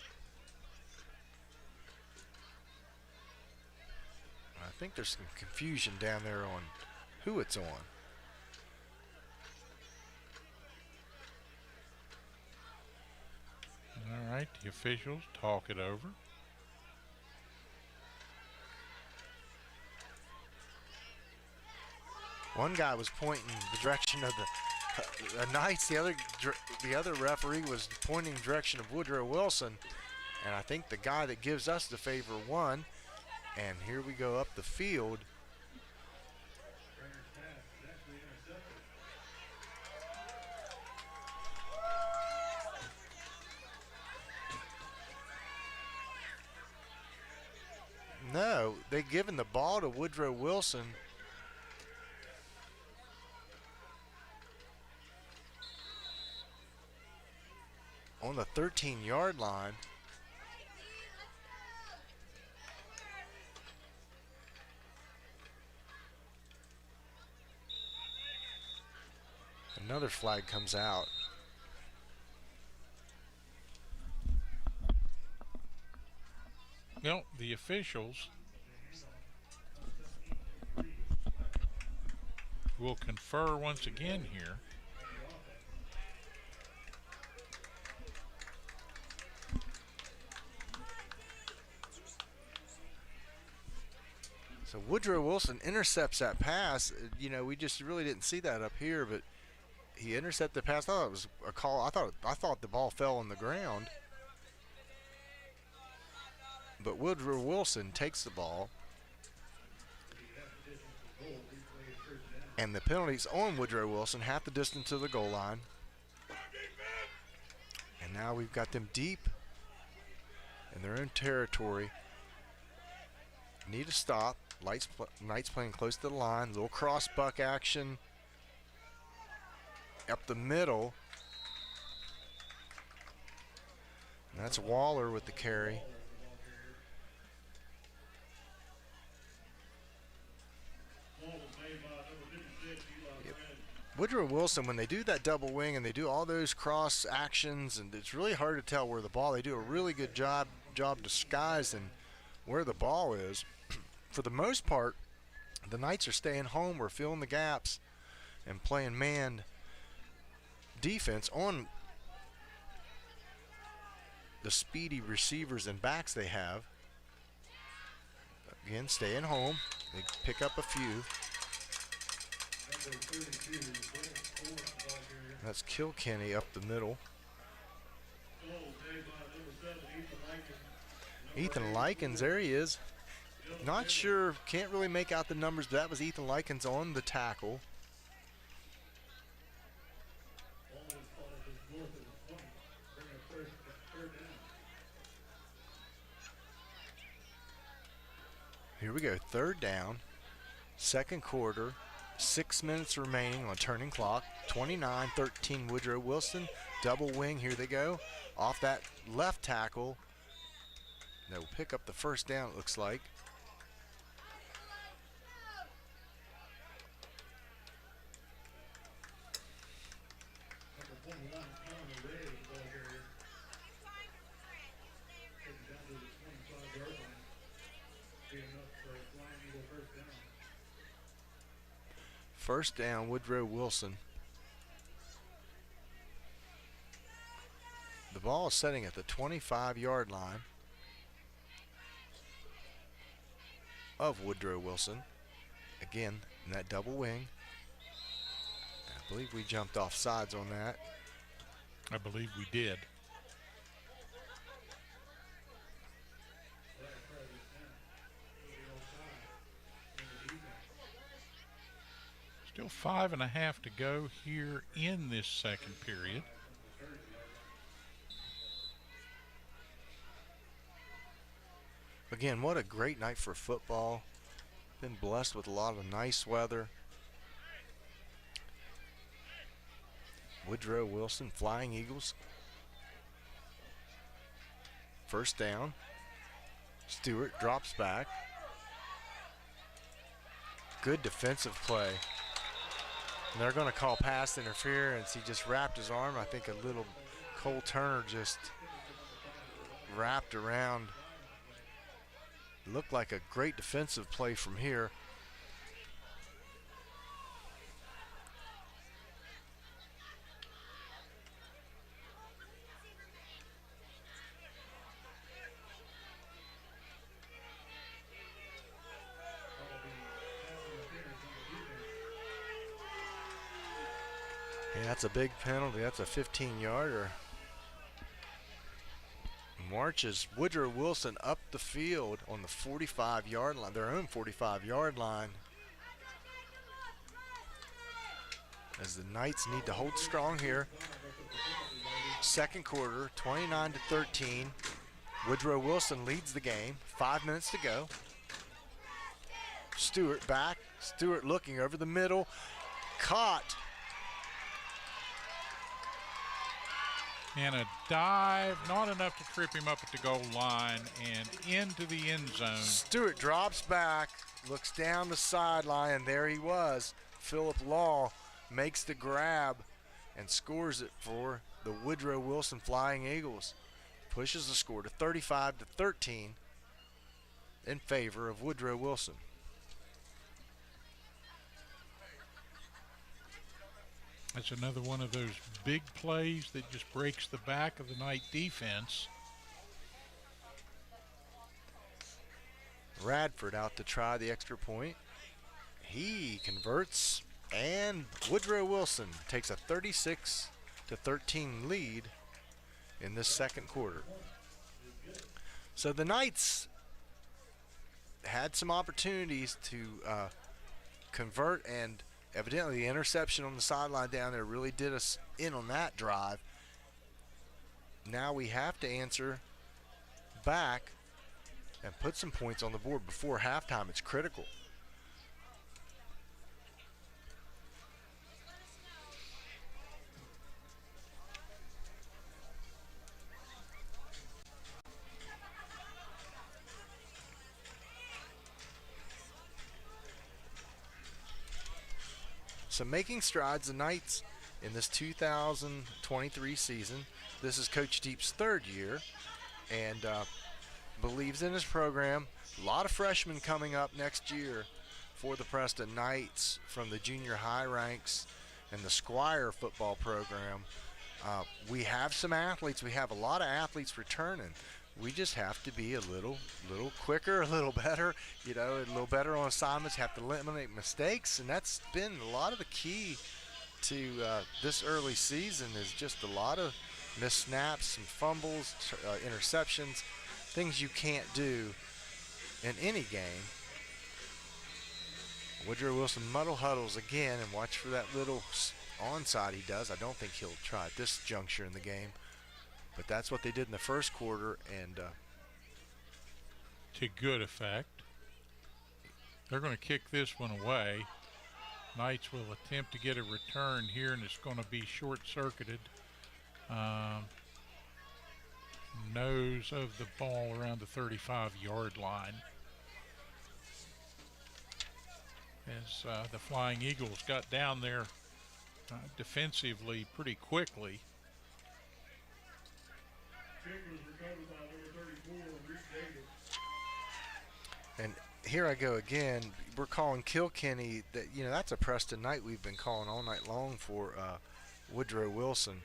I think there's some confusion down there on who it's on. All right, the officials talk it over. One guy was pointing the direction of the Knights. The other referee was pointing the direction of Woodrow Wilson. And I think the guy that gives us the favor won. And here we go up the field. No, they've given the ball to Woodrow Wilson. On the 13-yard line. Another flag comes out. Well, the officials will confer once again here. So Woodrow Wilson intercepts that pass. We just really didn't see that up here, but he intercepted the pass. I thought it was a call. I thought the ball fell on the ground. But Woodrow Wilson takes the ball. And the penalty's on Woodrow Wilson, half the distance to the goal line. And now we've got them deep in their own territory. Need to stop. Knights playing close to the line. Little cross buck action up the middle. And that's Waller with the carry. Woodrow Wilson, when they do that double wing and they do all those cross actions, and it's really hard to tell where the ball, they do a really good job disguising where the ball is. For the most part, the Knights are staying home. We're filling the gaps and playing man defense on the speedy receivers and backs they have. Again, staying home. They pick up a few. That's Kilkenny up the middle. Ethan Likens, there he is. Not sure, can't really make out the numbers, but that was Ethan Likens on the tackle. Here we go, third down, second quarter, 6 minutes remaining on turning clock. 29-13 Woodrow Wilson, double wing, here they go. Off that left tackle, they'll pick up the first down, it looks like. First down, Woodrow Wilson. The ball is setting at the 25-yard line of Woodrow Wilson. Again, in that double wing. I believe we jumped off sides on that. I believe we did. Still 5.5 to go here in this second period. Again, what a great night for football. Been blessed with a lot of nice weather. Woodrow Wilson, Flying Eagles. First down. Stewart drops back. Good defensive play. And they're going to call pass interference. He just wrapped his arm. I think a little Cole Turner just wrapped around. Looked like a great defensive play from here. Yeah, that's a big penalty. That's a 15-yarder. Marches Woodrow Wilson up the field on the 45-yard line, their own 45-yard line. As the Knights need to hold strong here. Second quarter, 29-13. Woodrow Wilson leads the game. 5 minutes to go. Stewart back. Stewart looking over the middle. Caught. And a dive, not enough to trip him up at the goal line and into the end zone. Stewart drops back, looks down the sideline, and there he was. Philip Law makes the grab and scores it for the Woodrow Wilson Flying Eagles. Pushes the score to 35-13 in favor of Woodrow Wilson. That's another one of those big plays that just breaks the back of the Knight defense. Radford out to try the extra point. He converts, and Woodrow Wilson takes a 36-13 lead in this second quarter. So the Knights had some opportunities to convert, and evidently the interception on the sideline down there really did us in on that drive. Now we have to answer back and put some points on the board before halftime. It's critical. So making strides, the Knights in this 2023 season. This is Coach Deep's third year, and believes in his program. A lot of freshmen coming up next year for the Preston Knights from the junior high ranks and the Squire football program. We have some athletes. We have a lot of athletes returning. We just have to be a little quicker, a little better, a little better on assignments, have to eliminate mistakes, and that's been a lot of the key to this early season is just a lot of missed snaps, some fumbles, interceptions, things you can't do in any game. Woodrow Wilson muddle huddles again, and watch for that little onside he does. I don't think he'll try at this juncture in the game, but that's what they did in the first quarter, and to good effect. They're going to kick this one away. Knights will attempt to get a return here, and it's going to be short-circuited. Nose of the ball around the 35-yard line. As the Flying Eagles got down there defensively pretty quickly. And here I go again. We're calling Kilkenny. That's a Preston Knight we've been calling all night long for Woodrow Wilson.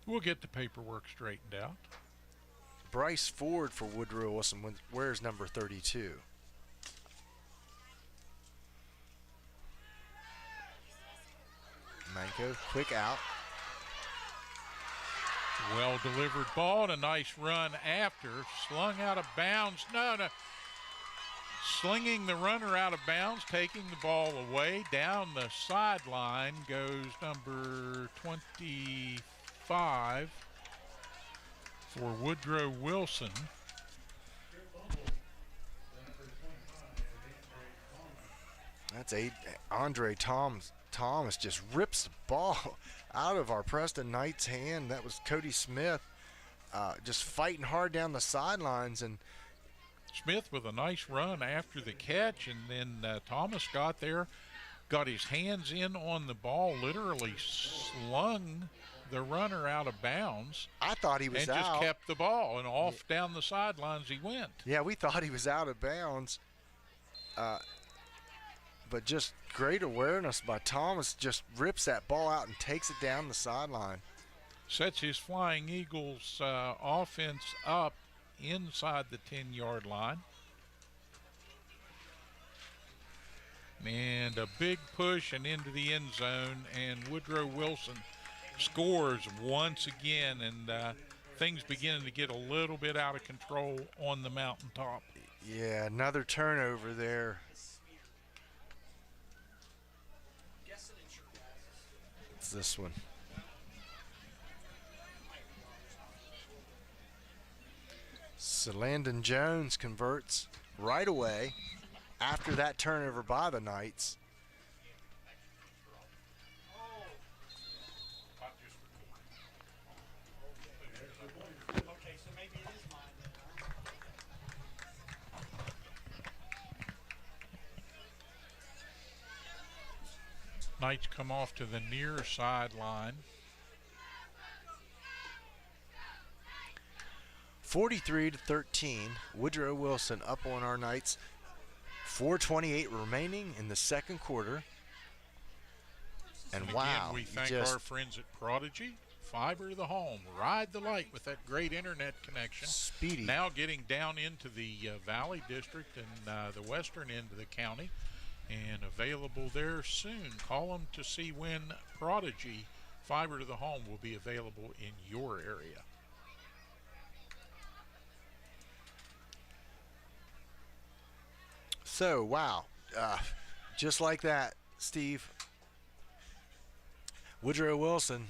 We'll get the paperwork straightened out. Bryce Ford for Woodrow Wilson. Where's number 32? Manko, quick out. Well delivered ball and a nice run after. Slung out of bounds. No. Slinging the runner out of bounds, taking the ball away. Down the sideline goes number 25 for Woodrow Wilson. That's Andre Thomas just rips the ball out of our Preston Knights' hand. That was Cody Smith just fighting hard down the sidelines, and Smith with a nice run after the catch, and then Thomas got there, got his hands in on the ball, literally slung the runner out of bounds. I thought he was and out. And just kept the ball, and off down the sidelines he went. Yeah, we thought he was out of bounds. But just great awareness by Thomas, just rips that ball out and takes it down the sideline. Sets his Flying Eagles offense up inside the 10-yard line. And a big push and into the end zone, and Woodrow Wilson scores once again, and things beginning to get a little bit out of control on the mountaintop. Yeah, another turnover there. It's this one. So Landon Jones converts right away after that turnover by the Knights. Knights come off to the near sideline. 43-13, Woodrow Wilson up on our Knights. 4:28 remaining in the second quarter. And wow, again, we thank our friends at Prodigy, Fiber to the Home. Ride the light with that great internet connection. Speedy. Now getting down into the Valley District and the western end of the county, and available there soon. Call them to see when Prodigy Fiber to the Home will be available in your area. So, wow, just like that, Steve, Woodrow Wilson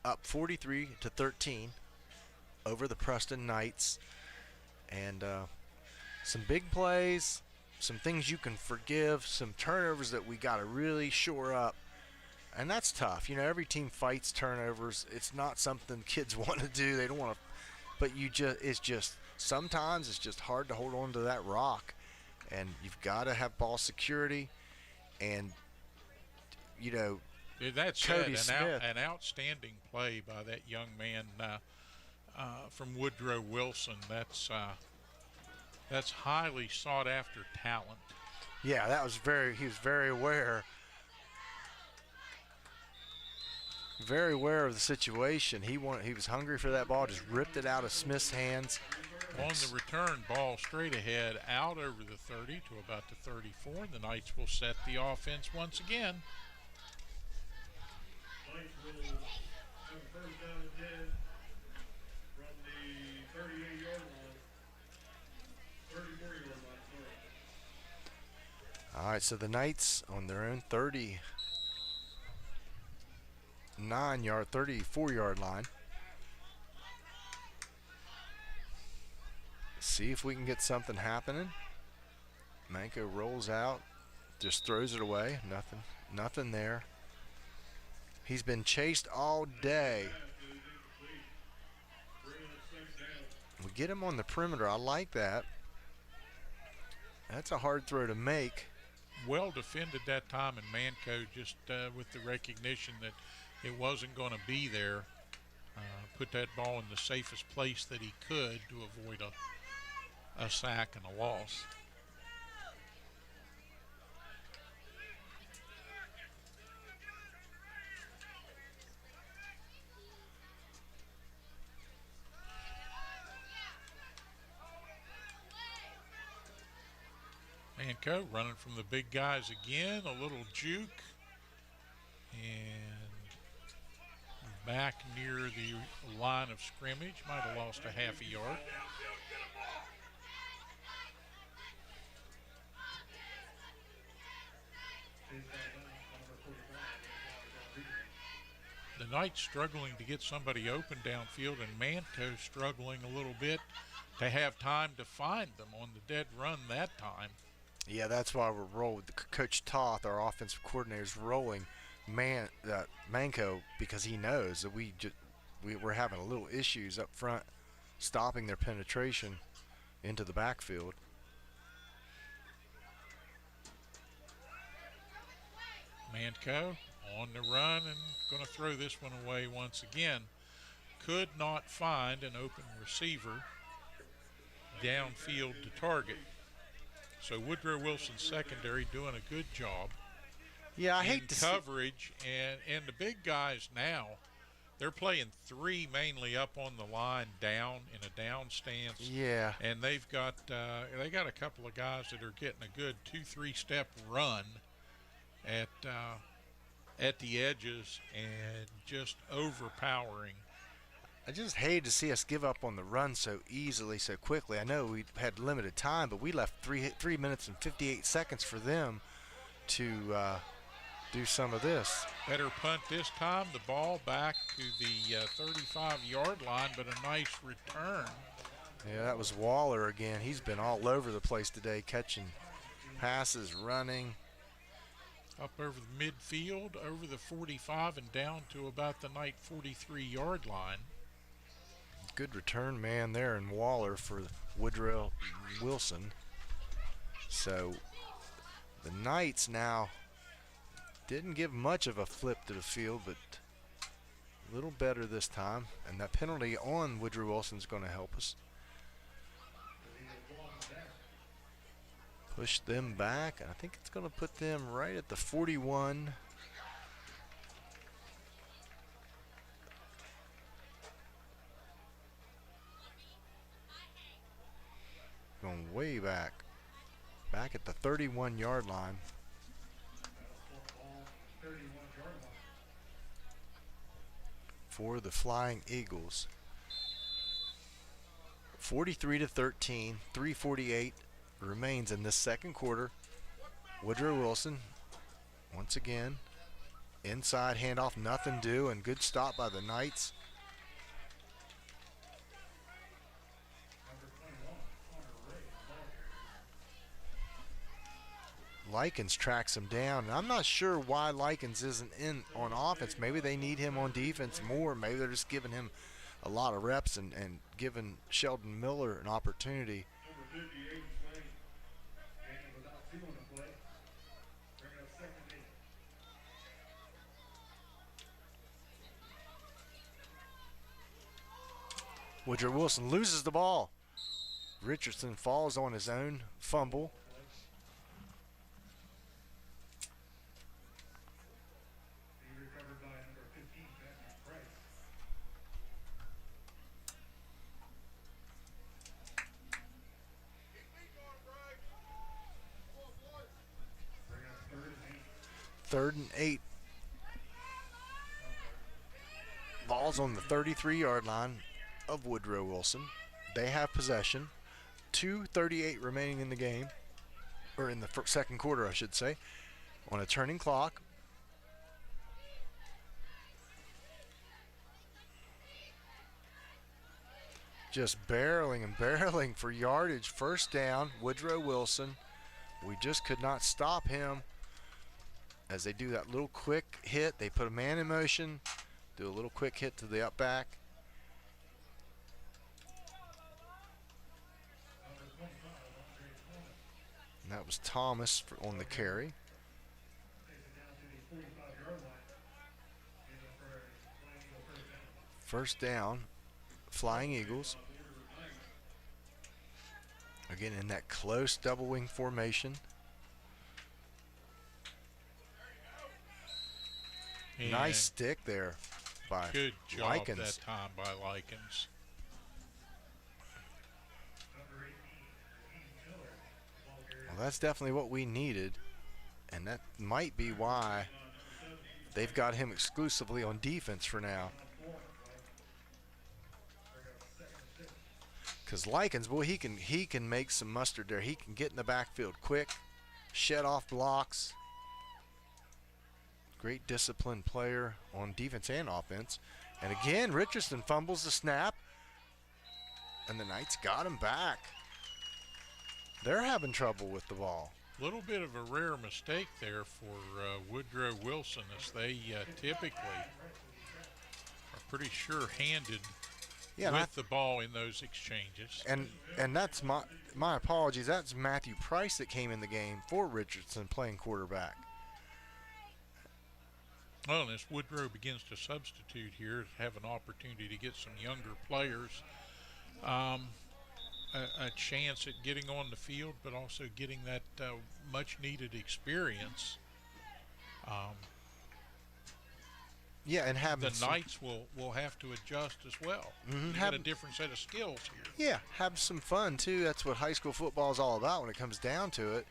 up 43-13 over the Preston Knights, and some big plays, some things you can forgive, some turnovers that we got to really shore up, and that's tough. You know, every team fights turnovers. It's not something kids want to do. They don't want to, but sometimes it's just hard to hold on to that rock. and you've got to have ball security. And, you know, That's Cody Smith. an outstanding play by that young man from Woodrow Wilson. That's highly sought after talent. Yeah, he was very aware. Very aware of the situation. He was hungry for that ball, just ripped it out of Smith's hands. On the return, ball straight ahead, out over the 30 to about the 34. The Knights will set the offense once again. Knights will have a first down and 10 from the 38-yard line. 34-yard line, sorry. All right, so the Knights on their own 34-yard line. See if we can get something happening. Manko rolls out, just throws it away. Nothing there. He's been chased all day. We get him on the perimeter. I like that. That's a hard throw to make. Well defended that time, and Manko just with the recognition that it wasn't going to be there, put that ball in the safest place that he could to avoid a sack and a loss. Manko running from the big guys again, a little juke, and back near the line of scrimmage, might have lost a half a yard. The Knights struggling to get somebody open downfield, and Manko struggling a little bit to have time to find them on the dead run that time. Yeah, that's why we're rolling. Coach Toth, our offensive coordinator, is rolling Manko because he knows that we're having a little issues up front, stopping their penetration into the backfield. Manko on the run and going to throw this one away once again. Could not find an open receiver downfield to target. So Woodrow Wilson's secondary doing a good job. Yeah, I hate to coverage, and the big guys now, they're playing three mainly up on the line down in a down stance. Yeah. And they've got they got a couple of guys that are getting a good 2-3 step run at the edges and just overpowering. I just hate to see us give up on the run so easily, so quickly. I know we had limited time, but we left 3 minutes and 58 seconds for them to do some of this. Better punt this time. The ball back to the 35-yard line, but a nice return. Yeah, that was Waller again. He's been all over the place today, catching passes, running. Up over the midfield, over the 45, and down to about the Knight 43-yard line. Good return man there in Waller for Woodrow Wilson. So the Knights now didn't give much of a flip to the field, but a little better this time. And that penalty on Woodrow Wilson is going to help us. Push them back, and I think it's going to put them right at the 41. Going way back at the 31-yard line. For the Flying Eagles. 43-13, 3:48 remains in this second quarter. Woodrow Wilson, once again, inside handoff, nothing due, and good stop by the Knights. Likens tracks him down, and I'm not sure why Likens isn't in on offense. Maybe they need him on defense more. Maybe they're just giving him a lot of reps and giving Sheldon Miller an opportunity. Woodrow Wilson loses the ball. Richardson falls on his own fumble. Being recovered by number 15, Matthew Price. Bring up 3rd and 8. 3rd and 8. Ball's on the 33-yard line of Woodrow Wilson. They have possession. 2:38 remaining in the game, or in the second quarter, I should say, on a turning clock. Just barreling and barreling for yardage. First down, Woodrow Wilson. We just could not stop him. As they do that little quick hit, they put a man in motion, do a little quick hit to the up back. And that was Thomas on the carry. Takes it down to the 45-yard line. For a Flying Eagle First down, Flying Eagles. Again in that close double wing formation. And nice stick there by good job Likens. that time by Likens. Well, that's definitely what we needed, and that might be why they've got him exclusively on defense for now. Because Likens, boy, he can make some mustard there. He can get in the backfield quick, shed off blocks. Great disciplined player on defense and offense. And again, Richardson fumbles the snap, and the Knights got him back. They're having trouble with the ball. A little bit of a rare mistake there for Woodrow Wilson, as they typically are pretty sure-handed with the ball in those exchanges. And that's my apologies. That's Matthew Price that came in the game for Richardson playing quarterback. Well, and as Woodrow begins to substitute here, have an opportunity to get some younger players a chance at getting on the field, but also getting that much-needed experience. Yeah, and having the Knights will have to adjust as well. Have a different set of skills here. Yeah, have some fun too. That's what high school football is all about when it comes down to it.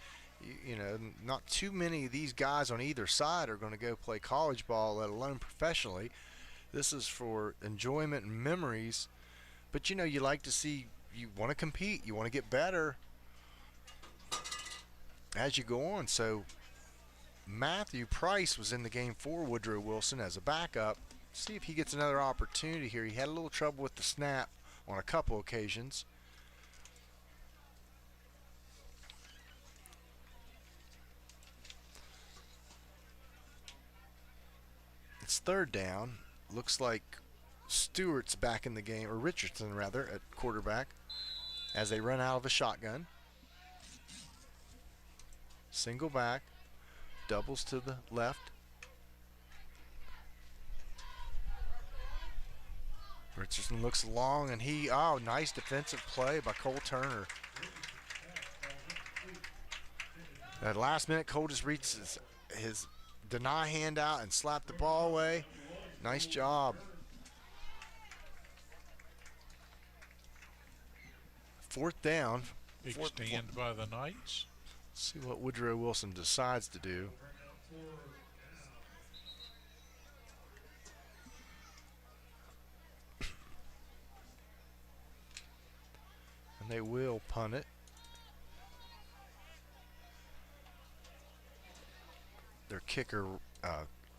You know, not too many of these guys on either side are going to go play college ball, let alone professionally. This is for enjoyment and memories. But you know, you like to see, you want to compete, you want to get better as you go on. So Matthew Price was in the game for Woodrow Wilson as a backup. See if he gets another opportunity here. He had a little trouble with the snap on a couple occasions. It's third down. Looks like Stewart's back in the game, or Richardson rather, at quarterback as they run out of a shotgun. Single back, doubles to the left. Richardson looks long, and nice defensive play by Cole Turner. That last minute, Cole just reaches his deny hand out and slapped the ball away. Nice job. Fourth down. Big stand by the Knights. See what Woodrow Wilson decides to do. And they will punt it. Their kicker,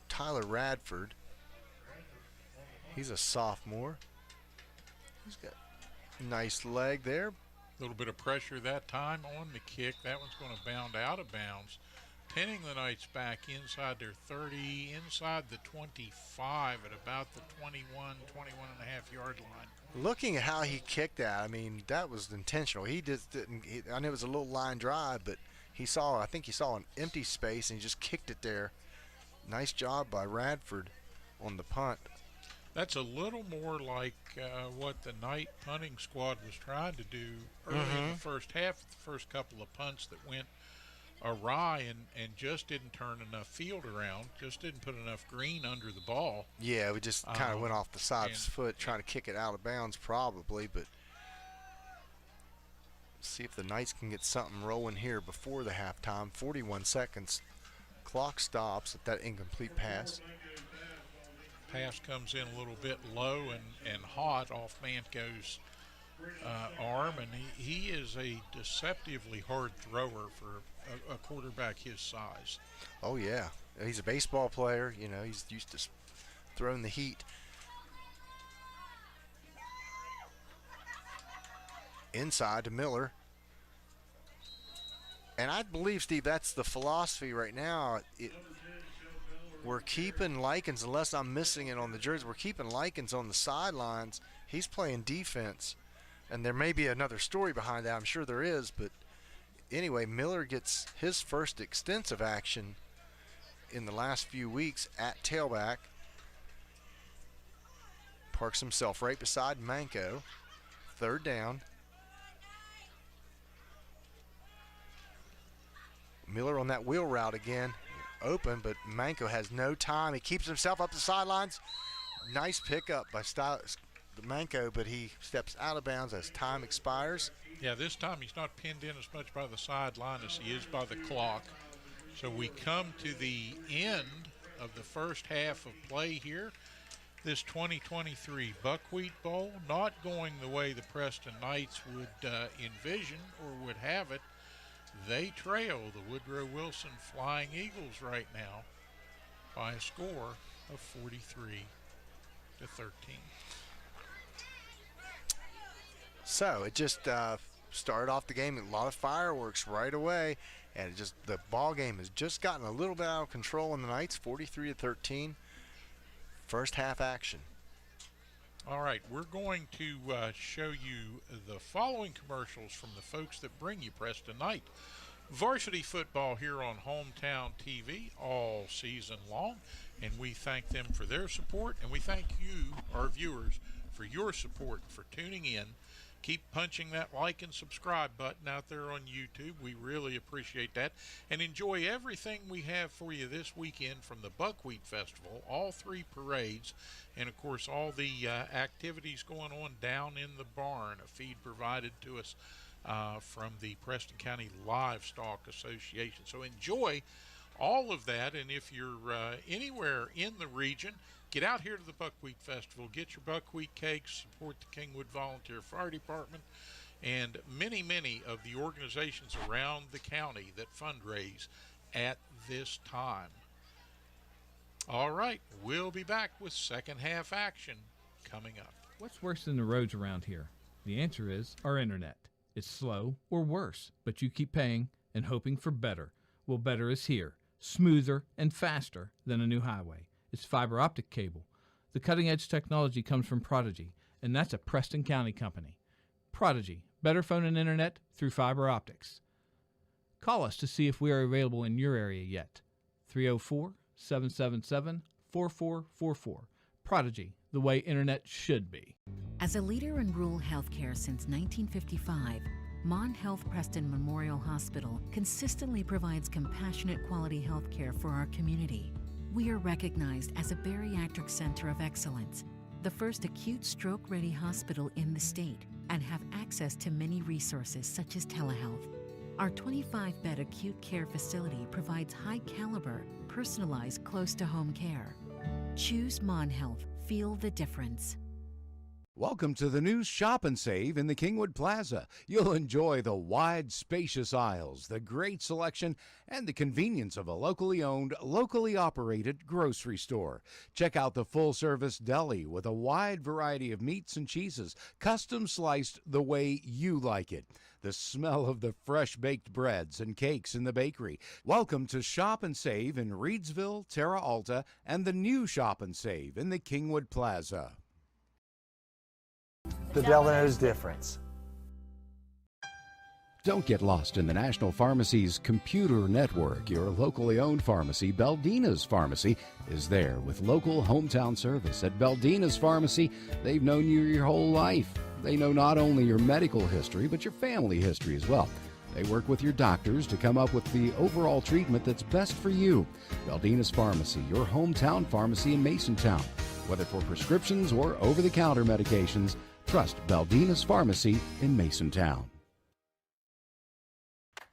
Tyler Radford. He's a sophomore. He's got a nice leg there. A little bit of pressure that time on the kick. That one's going to bound out of bounds, pinning the Knights back inside their 30, inside the 25 at about the 21 and a half yard line. Looking at how he kicked that, I mean, that was intentional. He just didn't, I know it was a little line drive, but I think he saw an empty space and he just kicked it there. Nice job by Radford on the punt. That's a little more like what the Knight punting squad was trying to do early in the first half. The first couple of punts that went awry and just didn't turn enough field around, just didn't put enough green under the ball. Yeah, we just kind of went off the side of his foot trying to kick it out of bounds probably, but see if the Knights can get something rolling here before the halftime. 41 seconds. Clock stops at that incomplete pass. Pass comes in a little bit low and hot off Manco's arm, and he is a deceptively hard thrower for a quarterback his size. Oh, yeah. He's a baseball player. You know, he's used to throwing the heat. Inside to Miller. And I believe, Steve, that's the philosophy right now. We're keeping Likens, unless I'm missing it on the jersey, we're keeping Likens on the sidelines. He's playing defense. And there may be another story behind that. I'm sure there is. But anyway, Miller gets his first extensive action in the last few weeks at tailback. Parks himself right beside Manco. Third down. Miller on that wheel route again. Open, but Manco has no time. He keeps himself up the sidelines. Nice pickup by Manco, but he steps out of bounds as time expires. Yeah, this time he's not pinned in as much by the sideline as he is by the clock. So we come to the end of the first half of play here. This 2023 Buckwheat Bowl, not going the way the Preston Knights would envision or would have it. They trail the Woodrow Wilson Flying Eagles right now by a score of 43-13. So it just started off the game, a lot of fireworks right away, and the ball game has just gotten a little bit out of control in the Knights, 43-13. First half action. All right, we're going to show you the following commercials from the folks that bring you Preston Knight varsity football here on Hometown TV all season long, and we thank them for their support, and we thank you, our viewers, for your support, for tuning in. Keep punching that like and subscribe button out there on YouTube. We really appreciate that. And enjoy everything we have for you this weekend from the Buckwheat Festival, all 3 parades, and of course all the activities going on down in the barn, a feed provided to us from the Preston County Livestock Association. So enjoy all of that, and if you're anywhere in the region, get out here to the Buckwheat Festival, get your buckwheat cakes, support the Kingwood Volunteer Fire Department, and many, many of the organizations around the county that fundraise at this time. All right, we'll be back with second half action coming up. What's worse than the roads around here? The answer is our internet. It's slow or worse, but you keep paying and hoping for better. Well, better is here, smoother and faster than a new highway. It's fiber optic cable. The cutting-edge technology comes from Prodigy, and that's a Preston County company. Prodigy, better phone and internet through fiber optics. Call us to see if we are available in your area yet. 304-777-4444. Prodigy, the way internet should be. As a leader in rural healthcare since 1955, Mon Health Preston Memorial Hospital consistently provides compassionate quality healthcare for our community. We are recognized as a bariatric center of excellence, the first acute stroke-ready hospital in the state, and have access to many resources such as telehealth. Our 25-bed acute care facility provides high-caliber, personalized, close-to-home care. Choose Mon Health. Feel the difference. Welcome to the new Shop and Save in the Kingwood Plaza. You'll enjoy the wide, spacious aisles, the great selection, and the convenience of a locally owned, locally operated grocery store. Check out the full-service deli with a wide variety of meats and cheeses, custom sliced the way you like it. The smell of the fresh-baked breads and cakes in the bakery. Welcome to Shop and Save in Reedsville, Terra Alta, and the new Shop and Save in the Kingwood Plaza. The Delano's difference. Don't get lost in the National Pharmacy's computer network. Your locally owned pharmacy, Beldina's Pharmacy, is there with local hometown service. At Beldina's Pharmacy, they've known you your whole life. They know not only your medical history, but your family history as well. They work with your doctors to come up with the overall treatment that's best for you. Beldina's Pharmacy, your hometown pharmacy in Masontown. Whether for prescriptions or over-the-counter medications, trust Beldina's Pharmacy in Masontown.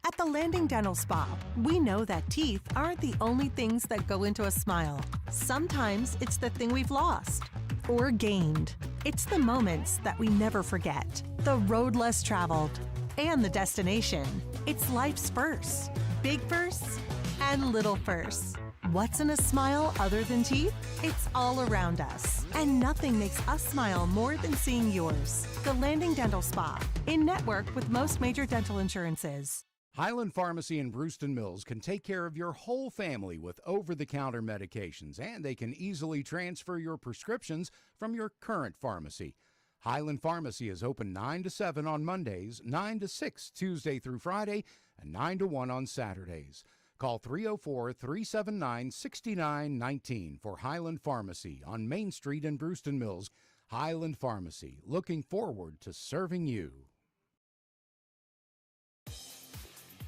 At the Landing Dental Spa, we know that teeth aren't the only things that go into a smile. Sometimes it's the thing we've lost or gained. It's the moments that we never forget, the road less traveled, and the destination. It's life's firsts, big firsts and little firsts. What's in a smile other than teeth? It's all around us. And nothing makes us smile more than seeing yours. The Landing Dental Spa, in network with most major dental insurances. Highland Pharmacy in Brewston Mills can take care of your whole family with over-the-counter medications, and they can easily transfer your prescriptions from your current pharmacy. Highland Pharmacy is open 9 to 7 on Mondays, 9 to 6 Tuesday through Friday, and 9 to 1 on Saturdays. Call 304-379-6919 for Highland Pharmacy on Main Street in Brewston Mills. Highland Pharmacy, looking forward to serving you.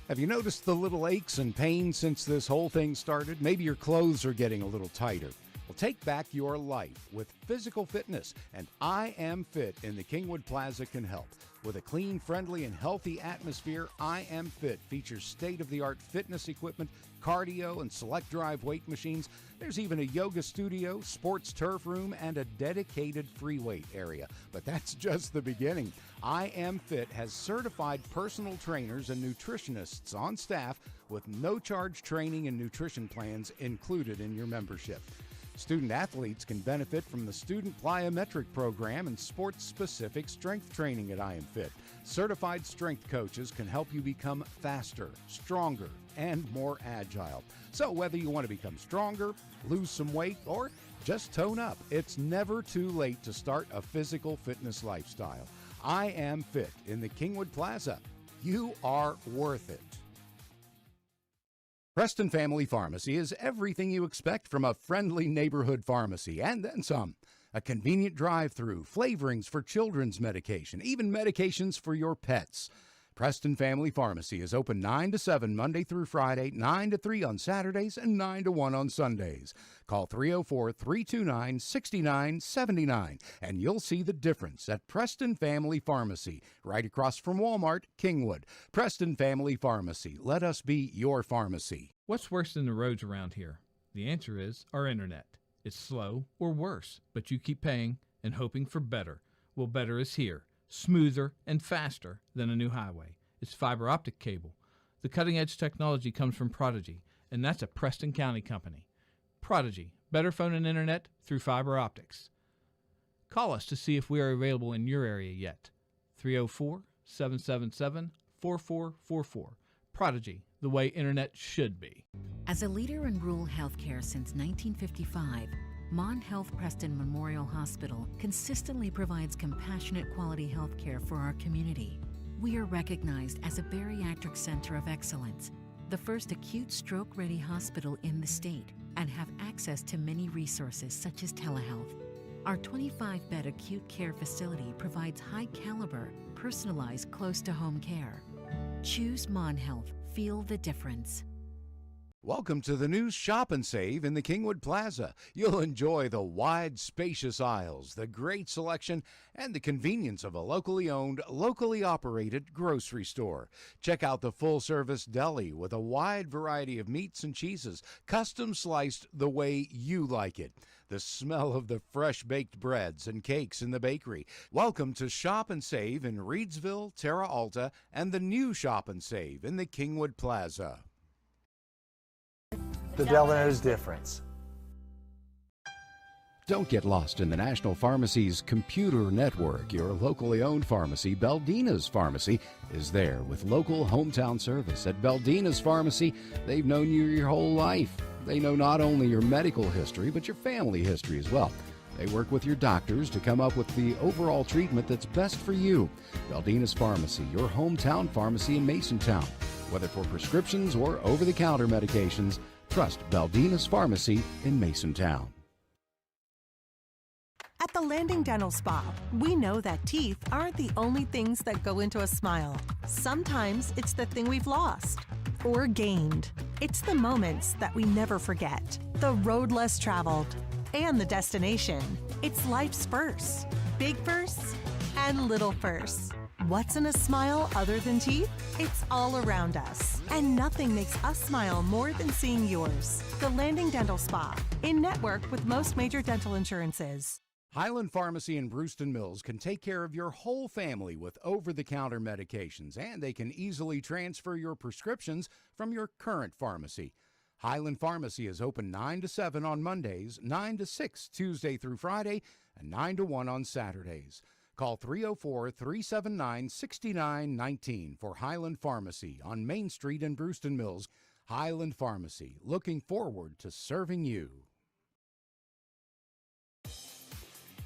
Have you noticed the little aches and pains since this whole thing started? Maybe your clothes are getting a little tighter. Well, take back your life with physical fitness, and I Am Fit in the Kingwood Plaza can help. With a clean, friendly, and healthy atmosphere, I Am Fit features state-of-the-art fitness equipment, cardio, and select drive weight machines. There's even a yoga studio, sports turf room, and a dedicated free weight area. But that's just the beginning. I Am Fit has certified personal trainers and nutritionists on staff with no-charge training and nutrition plans included in your membership. Student athletes can benefit from the Student Plyometric Program and sports-specific strength training at I Am Fit. Certified strength coaches can help you become faster, stronger, and more agile. So whether you want to become stronger, lose some weight, or just tone up, it's never too late to start a physical fitness lifestyle. I Am Fit in the Kingwood Plaza. You are worth it. Preston Family Pharmacy is everything you expect from a friendly neighborhood pharmacy, and then some. A convenient drive-through, flavorings for children's medication, even medications for your pets. Preston Family Pharmacy is open 9 to 7 Monday through Friday, 9 to 3 on Saturdays, and 9 to 1 on Sundays. Call 304-329-6979, and you'll see the difference at Preston Family Pharmacy, right across from Walmart, Kingwood. Preston Family Pharmacy. Let us be your pharmacy. What's worse than the roads around here? The answer is our internet. It's slow or worse, but you keep paying and hoping for better. Well, better is here. Smoother and faster than a new highway. It's fiber optic cable. The cutting-edge technology comes from Prodigy, and that's a Preston County company. Prodigy, better phone and internet through fiber optics. Call us to see if we are available in your area yet. 304-777-4444. Prodigy, the way internet should be. As a leader in rural healthcare since 1955, Mon Health Preston Memorial Hospital consistently provides compassionate quality health care for our community. We are recognized as a bariatric center of excellence, the first acute stroke-ready hospital in the state, and have access to many resources such as telehealth. Our 25-bed acute care facility provides high-caliber, personalized, close-to-home care. Choose Mon Health. Feel the difference. Welcome to the new Shop and Save in the Kingwood Plaza. You'll enjoy the wide, spacious aisles, the great selection, and the convenience of a locally owned, locally operated grocery store. Check out the full-service deli with a wide variety of meats and cheeses, custom sliced the way you like it. The smell of the fresh-baked breads and cakes in the bakery. Welcome to Shop and Save in Reedsville, Terra Alta, and the new Shop and Save in the Kingwood Plaza. The Delano's difference. Don't get lost in the National Pharmacy's computer network. Your locally owned pharmacy, Beldina's Pharmacy, is there with local hometown service. At Beldina's Pharmacy, they've known you your whole life. They know not only your medical history, but your family history as well. They work with your doctors to come up with the overall treatment that's best for you. Baldina's Pharmacy, your hometown pharmacy in Masontown. Whether for prescriptions or over-the-counter medications, trust Baldina's Pharmacy in Masontown. At the Landing Dental Spa, we know that teeth aren't the only things that go into a smile. Sometimes it's the thing we've lost or gained. It's the moments that we never forget, the road less traveled, and the destination. It's life's firsts, big firsts and little firsts. What's in a smile other than teeth? It's all around us. And nothing makes us smile more than seeing yours. The Landing Dental Spa, in network with most major dental insurances. Highland Pharmacy in Brewston Mills can take care of your whole family with over-the-counter medications, and they can easily transfer your prescriptions from your current pharmacy. Highland Pharmacy is open 9 to 7 on Mondays, 9 to 6 Tuesday through Friday, and 9 to 1 on Saturdays. Call 304-379-6919 for Highland Pharmacy on Main Street in Brewston Mills. Highland Pharmacy, looking forward to serving you.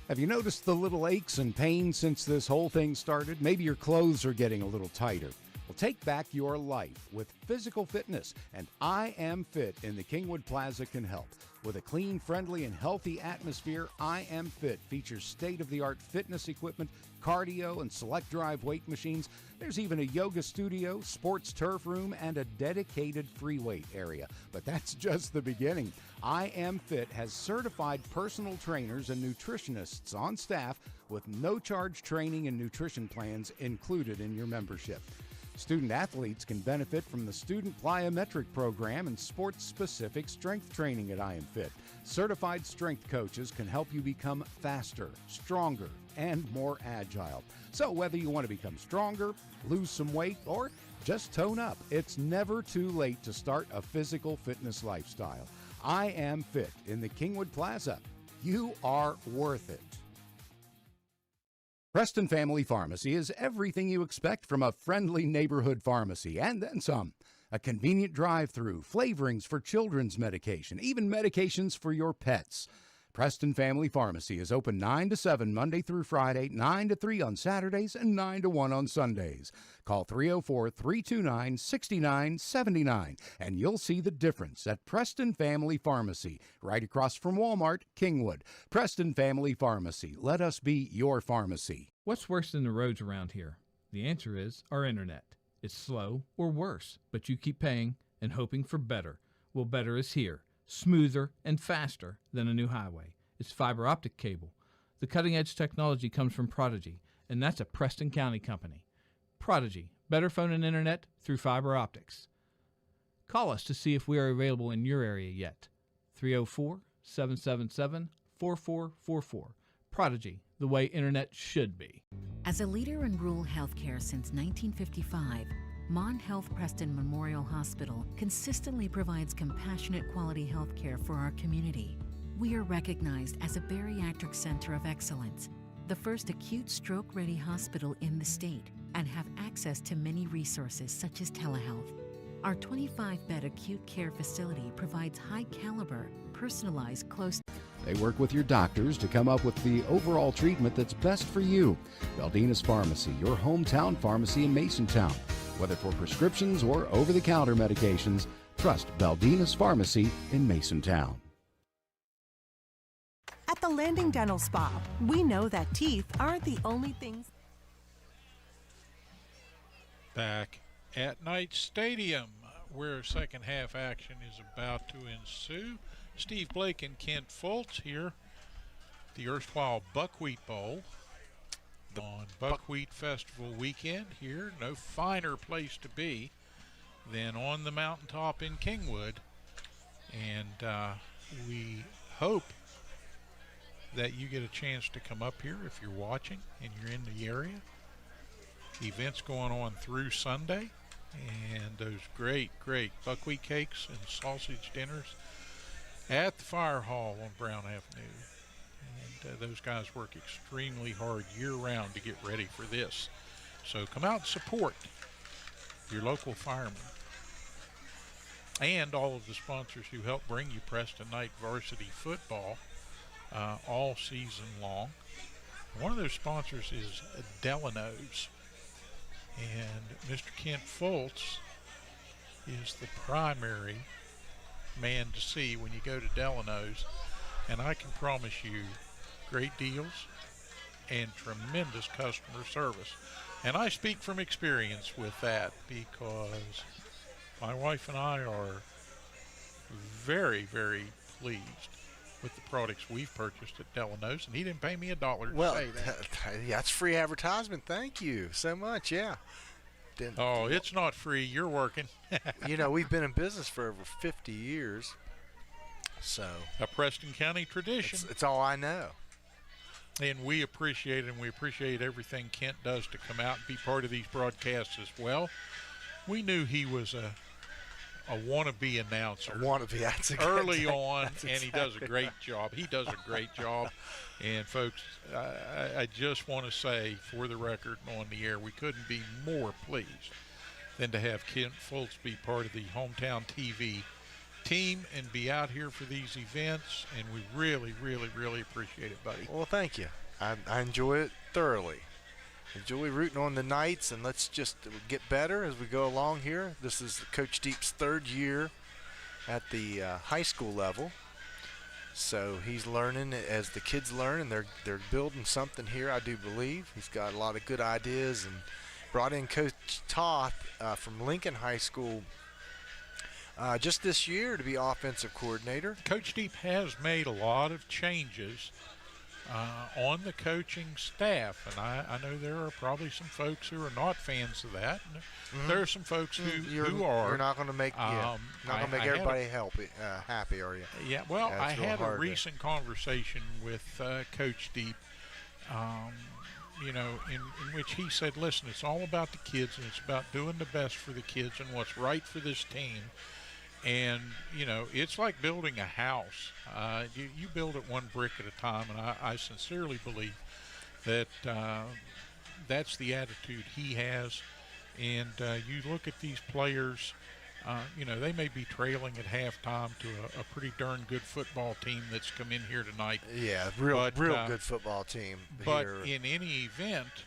Have you noticed the little aches and pains since this whole thing started? Maybe your clothes are getting a little tighter. Well, take back your life with physical fitness, and I Am Fit in the Kingwood Plaza can help. With a clean, friendly, and healthy atmosphere, I Am Fit features state-of-the-art fitness equipment, cardio, and select drive weight machines. There's even a yoga studio, sports turf room, and a dedicated free weight area. But that's just the beginning. I Am Fit has certified personal trainers and nutritionists on staff with no-charge training and nutrition plans included in your membership. Student athletes can benefit from the Student Plyometric Program and sports-specific strength training at I Am Fit. Certified strength coaches can help you become faster, stronger, and more agile. So whether you want to become stronger, lose some weight, or just tone up, it's never too late to start a physical fitness lifestyle. I Am Fit in the Kingwood Plaza. You are worth it. Preston Family Pharmacy is everything you expect from a friendly neighborhood pharmacy, and then some. A convenient drive-through, flavorings for children's medication, even medications for your pets. Preston Family Pharmacy is open 9 to 7 Monday through Friday, 9 to 3 on Saturdays, and 9 to 1 on Sundays. Call 304-329-6979, and you'll see the difference at Preston Family Pharmacy, right across from Walmart, Kingwood. Preston Family Pharmacy. Let us be your pharmacy. What's worse than the roads around here? The answer is our internet. It's slow or worse, but you keep paying and hoping for better. Well, better is here. Smoother and faster than a new highway. It's fiber optic cable. The cutting-edge technology comes from Prodigy, and that's a Preston County company. Prodigy, better phone and internet through fiber optics. Call us to see if we are available in your area yet. 304-777-4444. Prodigy, the way internet should be. As a leader in rural healthcare since 1955, Mon Health Preston Memorial Hospital consistently provides compassionate quality health care for our community. We are recognized as a bariatric center of excellence, the first acute stroke-ready hospital in the state, and have access to many resources such as telehealth. Our 25-bed acute care facility provides high-caliber, personalized, close. They work with your doctors to come up with the overall treatment that's best for you. Baldina's Pharmacy, your hometown pharmacy in Masontown. Whether for prescriptions or over-the-counter medications, trust Baldina's Pharmacy in Masontown. At the Landing Dental Spa, we know that teeth aren't the only things. Back at Knight Stadium, where second half action is about to ensue. Steve Blake and Kent Fultz here, the erstwhile Buckwheat Bowl on Buckwheat Festival weekend here. No finer place to be than on the mountaintop in Kingwood, and we hope that you get a chance to come up here if you're watching and you're in the area. Events going on through Sunday, and those great buckwheat cakes and sausage dinners at the Fire Hall on Brown Avenue. And those guys work extremely hard year-round to get ready for this. So come out and support your local firemen and all of the sponsors who help bring you Preston Knight varsity football all season long. One of their sponsors is Delano's, and Mr. Kent Fultz is the primary man to see when you go to Delano's, and I can promise you great deals and tremendous customer service. And I speak from experience with that because my wife and I are very, very pleased with the products we've purchased at Delano's, and he didn't pay me $1 to say that. That's free advertisement. Thank you so much. Yeah. It's not free. You're working. We've been in business for over 50 years. So A Preston County tradition. it's all I know. And we appreciate it, and we appreciate everything Kent does to come out and be part of these broadcasts as well. We knew he was a wannabe announcer. That's early on, and he does a great job. He does a great job. And, folks, I just want to say, for the record and on the air, we couldn't be more pleased than to have Kent Fultz be part of the Hometown TV team and be out here for these events, and we really, really, really appreciate it, buddy. Well, thank you. I enjoy it thoroughly. Enjoy rooting on the Knights, and let's just get better as we go along here. This is Coach Deep's third year at the high school level, so he's learning as the kids learn, and they're building something here, I do believe. He's got a lot of good ideas, and brought in Coach Toth from Lincoln High School just this year to be offensive coordinator. Coach Deep has made a lot of changes on the coaching staff, and I know there are probably some folks who are not fans of that. And there are some folks who are. You're not going to make everybody happy, are you? Yeah. Well, I had a recent recent conversation with Coach Deep. In which he said, listen, it's all about the kids, and it's about doing the best for the kids and what's right for this team. And, it's like building a house. You build it one brick at a time, and I sincerely believe that that's the attitude he has. And you look at these players, they may be trailing at halftime to a pretty darn good football team that's come in here tonight. Yeah, real good football team. But here. In any event,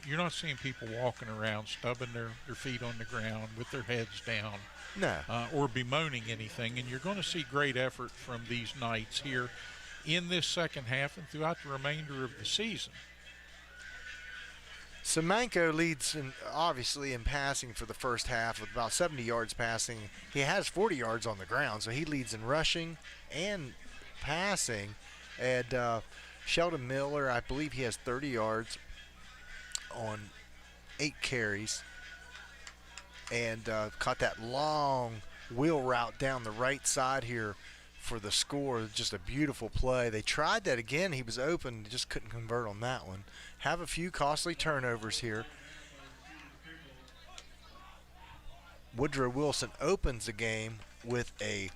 you're not seeing people walking around stubbing their feet on the ground with their heads down. No. Or bemoaning anything. And you're going to see great effort from these Knights here in this second half and throughout the remainder of the season. Semenko leads obviously in passing for the first half with about 70 yards passing. He has 40 yards on the ground, so he leads in rushing and passing. And Sheldon Miller, I believe he has 30 yards on 8 carries. And caught that long wheel route down the right side here for the score. Just a beautiful play. They tried that again. He was open, just couldn't convert on that one. Have a few costly turnovers here. Woodrow Wilson opens the game with a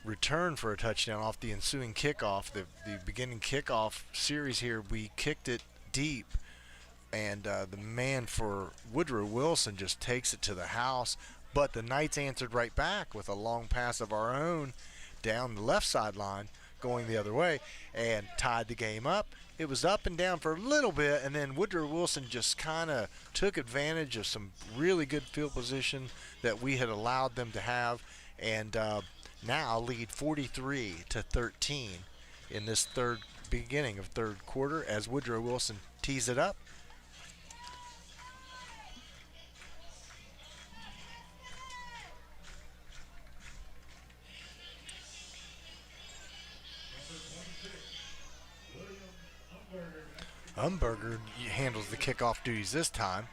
return for a touchdown off the ensuing kickoff. The beginning kickoff series here, we kicked it deep. And the man for Woodrow Wilson just takes it to the house. But the Knights answered right back with a long pass of our own down the left sideline going the other way and tied the game up. It was up and down for a little bit, and then Woodrow Wilson just kind of took advantage of some really good field position that we had allowed them to have, and now lead 43-13 in this beginning of third quarter as Woodrow Wilson tees it up. Umberger handles the kickoff duties this time.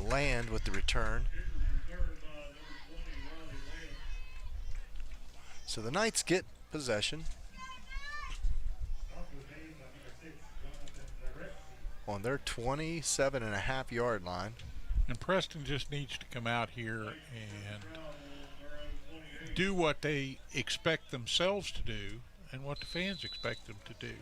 Land with the return. So the Knights get possession on their 27.5-yard line. And Preston just needs to come out here and do what they expect themselves to do and what the fans expect them to do.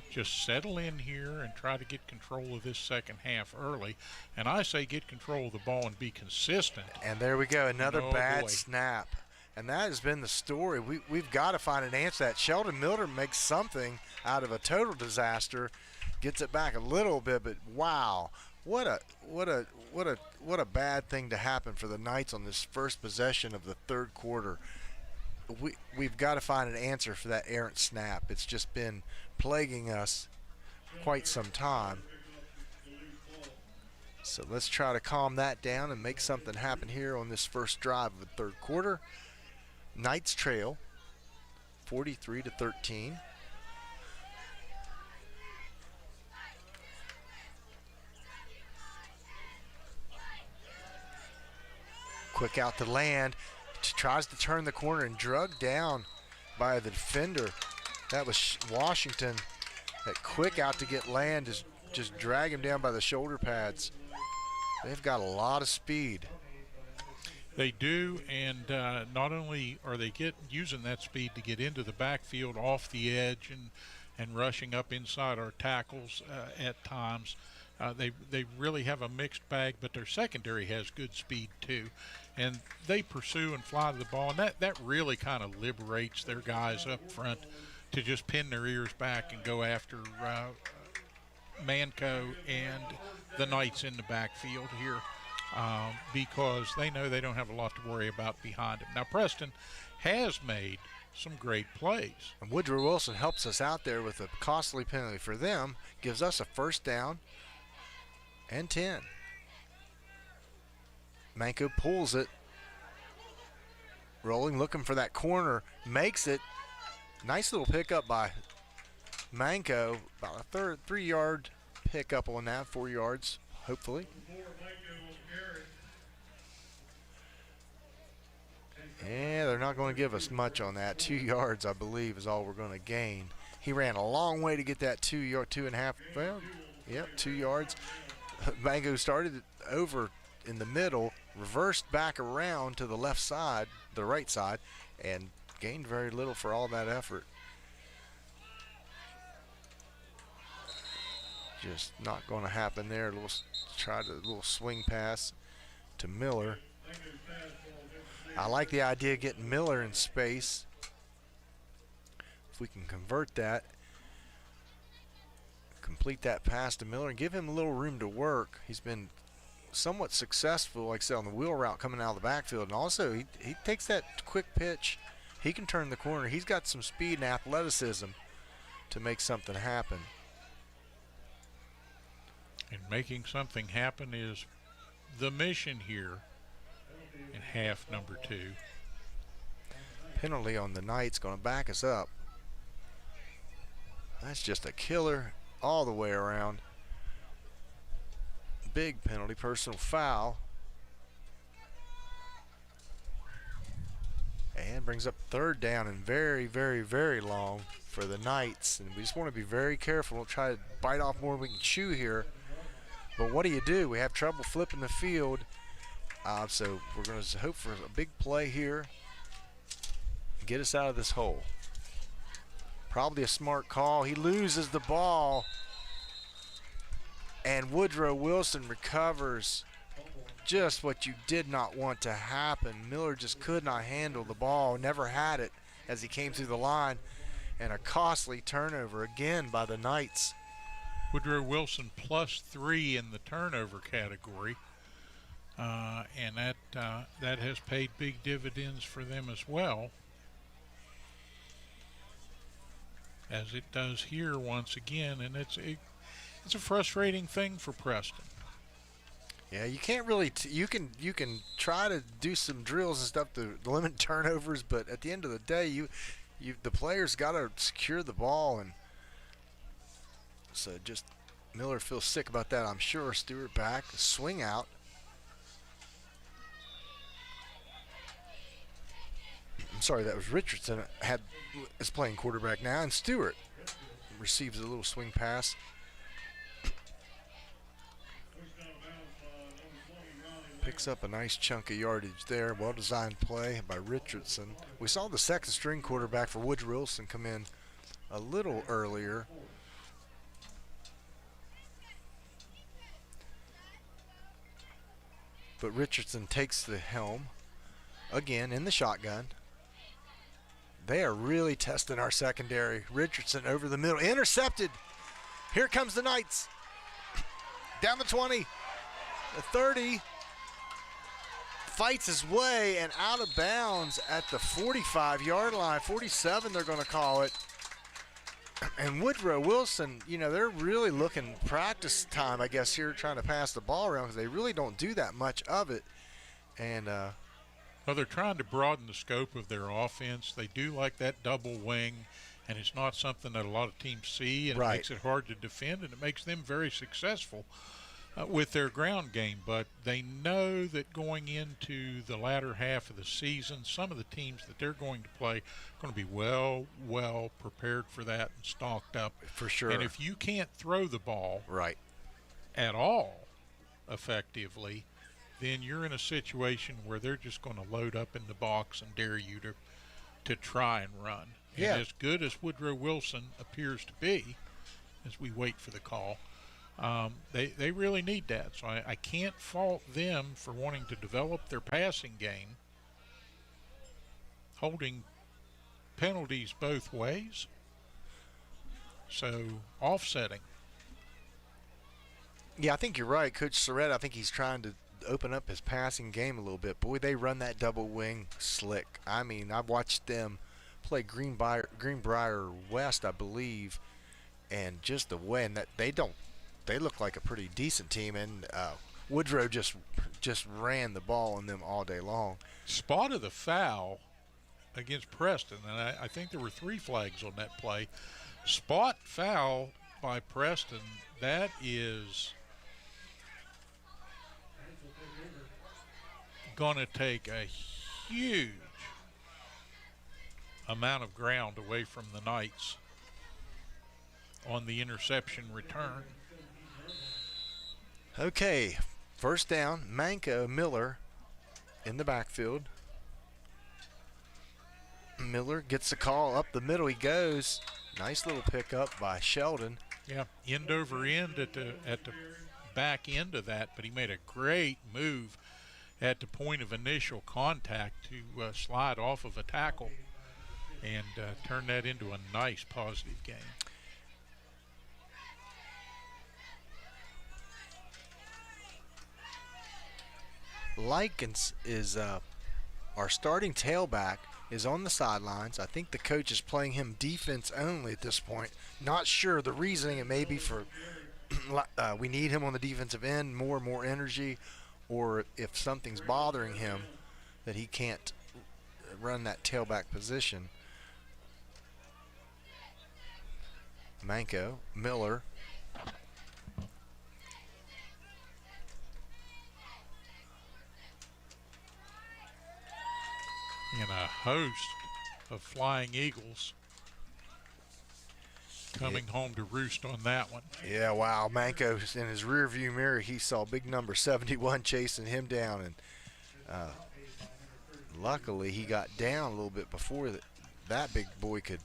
Just settle in here and try to get control of this second half early. And I say get control of the ball and be consistent. And there we go, another bad snap. And that has been the story. We've got to find an answer to that. Sheldon Miller makes something out of a total disaster, gets it back a little bit, but wow, what a bad thing to happen for the Knights on this first possession of the third quarter. We've got to find an answer for that errant snap. It's just been plaguing us quite some time. So let's try to calm that down and make something happen here on this first drive of the third quarter. Knights trail 43-13. Quick out to Land. Tries to turn the corner and drugged down by the defender. That was Washington. That quick out to get Land is just drag him down by the shoulder pads. They've got a lot of speed. They do, and not only are they using that speed to get into the backfield off the edge and rushing up inside our tackles at times. They really have a mixed bag, but their secondary has good speed too, and they pursue and fly to the ball, and that really kind of liberates their guys up front to just pin their ears back and go after Manco and the Knights in the backfield here. Because they know they don't have a lot to worry about behind him. Now, Preston has made some great plays. And Woodrow Wilson helps us out there with a costly penalty for them, gives us a first down and 10. Manco pulls it, rolling, looking for that corner, makes it. Nice little pickup by Manco, about a 3-yard pickup on that, 4 yards, hopefully. Yeah, they're not going to give us much on that. 2 yards, I believe, is all we're going to gain. He ran a long way to get that 2.5. Well, yep, 2 yards. Mango started over in the middle, reversed back around to the left side, the right side, and gained very little for all that effort. Just not going to happen there. Try a little swing pass to Miller. I like the idea of getting Miller in space. If we can convert that, complete that pass to Miller and give him a little room to work. He's been somewhat successful, like I said, on the wheel route coming out of the backfield. And also, he takes that quick pitch. He can turn the corner. He's got some speed and athleticism to make something happen. And making something happen is the mission here in half number 2. Penalty on the Knights going to back us up. That's just a killer all the way around. Big penalty, personal foul. And brings up third down and very, very, very long for the Knights. And we just want to be very careful. We'll try to bite off more than we can chew here. But what do? We have trouble flipping the field. So we're going to hope for a big play here. Get us out of this hole. Probably a smart call. He loses the ball. And Woodrow Wilson recovers. Just what you did not want to happen. Miller just could not handle the ball. Never had it as he came through the line. And a costly turnover again by the Knights. Woodrow Wilson +3 in the turnover category. And that has paid big dividends for them as well, as it does here once again. And it's a frustrating thing for Preston. Yeah, you can't really. You can try to do some drills and stuff to limit turnovers, but at the end of the day, the players got to secure the ball, and so just Miller feels sick about that, I'm sure. Stewart back, swing out. I'm sorry, that was Richardson is playing quarterback now, and Stewart receives a little swing pass. Picks up a nice chunk of yardage there. Well-designed play by Richardson. We saw the second string quarterback for Woodrow Wilson come in a little earlier. But Richardson takes the helm again in the shotgun. They are really testing our secondary. Richardson over the middle. Intercepted. Here comes the Knights. Down the 20. The 30. Fights his way and out of bounds at the 45-yard line. 47 they're going to call it. And Woodrow Wilson, you know, they're really looking practice time, I guess, here trying to pass the ball around because they really don't do that much of it. And well, they're trying to broaden the scope of their offense. They do like that double wing, and it's not something that a lot of teams see, and it makes it hard to defend, and it makes them very successful with their ground game. But they know that going into the latter half of the season, some of the teams that they're going to play are going to be well prepared for that and stocked up. For sure. And if you can't throw the ball at all effectively, then you're in a situation where they're just going to load up in the box and dare you to try and run. Yeah. And as good as Woodrow Wilson appears to be, as we wait for the call, they really need that. So I can't fault them for wanting to develop their passing game, holding penalties both ways, so offsetting. Yeah, I think you're right. Coach Surratt, I think he's trying to open up his passing game a little bit. Boy, they run that double wing slick. I mean, I've watched them play Greenbrier West, I believe, and just the way, and that they look like a pretty decent team, and Woodrow just ran the ball on them all day long. Spotted the foul against Preston, and I think there were 3 flags on that play. Spot foul by Preston, that is going to take a huge amount of ground away from the Knights on the interception return. Okay, first down, Manco, Miller in the backfield. Miller gets the call, up the middle he goes. Nice little pickup by Sheldon. Yeah, end over end at the back end of that, but he made a great move at the point of initial contact to slide off of a tackle and turn that into a nice positive game. Likens is our starting tailback, is on the sidelines. I think the coach is playing him defense only at this point. Not sure the reasoning. It may be for we need him on the defensive end, more energy, or if something's bothering him that he can't run that tailback position. Manco, Miller. And a host of Flying Eagles coming home to roost on that one. Yeah, wow. Manco, in his rearview mirror, he saw big number 71 chasing him down, and luckily he got down a little bit before that big boy could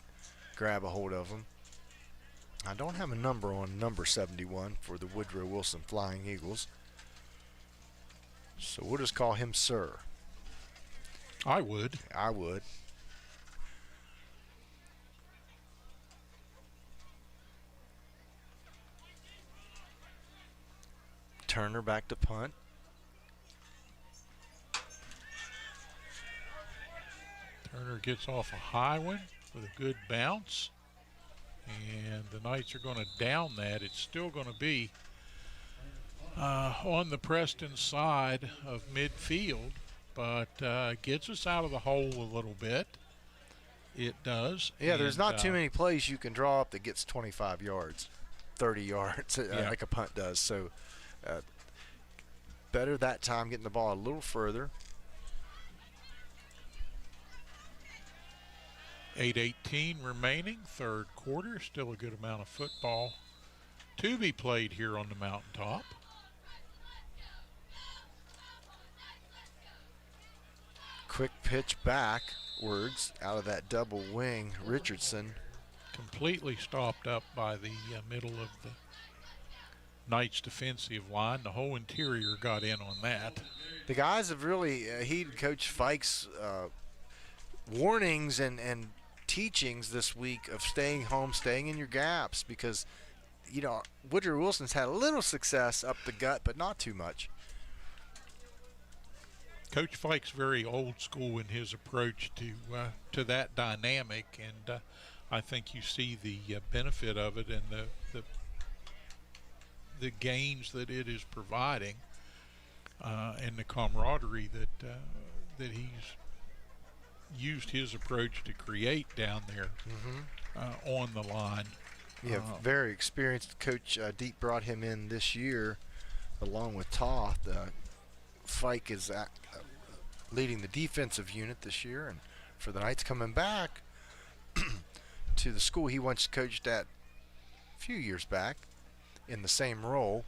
grab a hold of him. I don't have a number on number 71 for the Woodrow Wilson Flying Eagles, so we'll just call him Sir. I would. Turner back to punt. Turner gets off a high one with a good bounce, and the Knights are going to down that. It's still going to be on the Preston side of midfield, but gets us out of the hole a little bit. It does. Yeah, there's not too many plays you can draw up that gets 25 yards, 30 yards, like a punt does. So better that time getting the ball a little further. 8:18 remaining, third quarter. Still a good amount of football to be played here on the mountaintop. Quick pitch backwards out of that double wing. Richardson completely stopped up by the middle of the Knights defensive line. The whole interior got in on that. The guys have really heeded Coach Fike's warnings and teachings this week of staying home, staying in your gaps, because, you know, Woodrow Wilson's had a little success up the gut, but not too much. Coach Fike's very old school in his approach to that dynamic, and I think you see the benefit of it and the gains that it is providing, and the camaraderie that he's used his approach to create down there on the line. Yeah, very experienced coach. Deep brought him in this year, along with Toth. Fike is leading the defensive unit this year, and for the Knights coming back to the school he once coached at a few years back in the same role.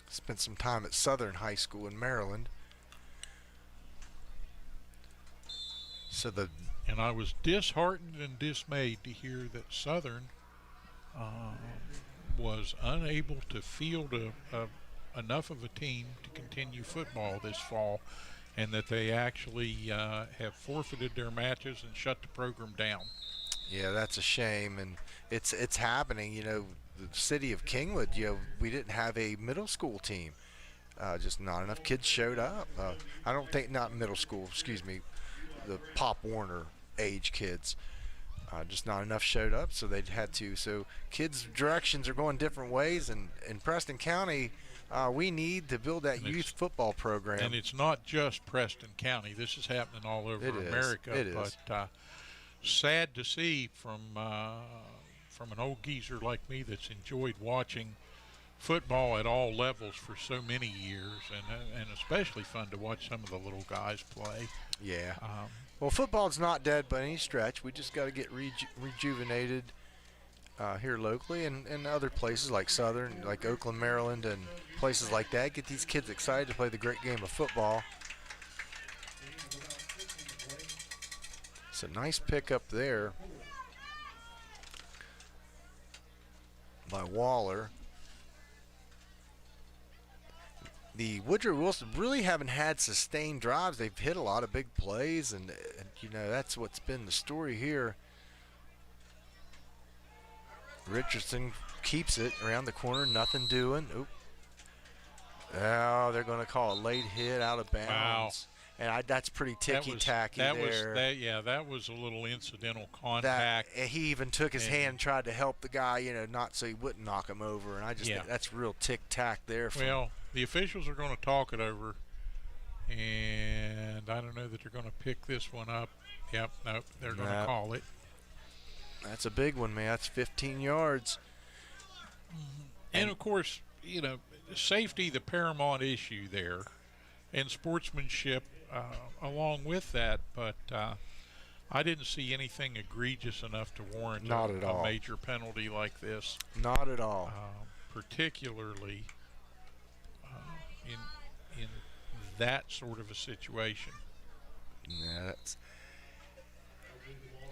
Spent some time at Southern High School in Maryland. And I was disheartened and dismayed to hear that Southern was unable to field enough of a team to continue football this fall, and that they actually have forfeited their matches and shut the program down. Yeah, that's a shame, and it's happening. You know, the city of Kingwood, you know, we didn't have a middle school team. Just not enough kids showed up. I don't think, not middle school, excuse me, the Pop Warner age kids. Just not enough showed up, so they had to. So kids' directions are going different ways, and in Preston County, we need to build that youth football program. And it's not just Preston County. This is happening all over America. It is. But sad to see from an old geezer like me that's enjoyed watching football at all levels for so many years, and especially fun to watch some of the little guys play. Yeah. Well, football's not dead by any stretch. We just got to get rejuvenated here locally, and other places like Southern, like Oakland, Maryland, and places like that. Get these kids excited to play the great game of football. It's a nice pickup there by Waller. The Woodrow Wilson really haven't had sustained drives. They've hit a lot of big plays, and you know, that's what's been the story here. Richardson keeps it around the corner, nothing doing. Oop. Oh, they're going to call a late hit out of bounds. Wow. And that's pretty ticky-tacky there. That was a little incidental contact. He even took his hand and tried to help the guy, you know, not so he wouldn't knock him over. And I just think that's real tick-tack there. Well, the officials are going to talk it over, and I don't know that they're going to pick this one up. Yep, nope, they're going to call it. That's a big one, man. That's 15 yards. And of course, you know, safety, the paramount issue there, and sportsmanship along with that. But I didn't see anything egregious enough to warrant a major penalty like this. Not at all. Particularly in that sort of a situation. Yeah,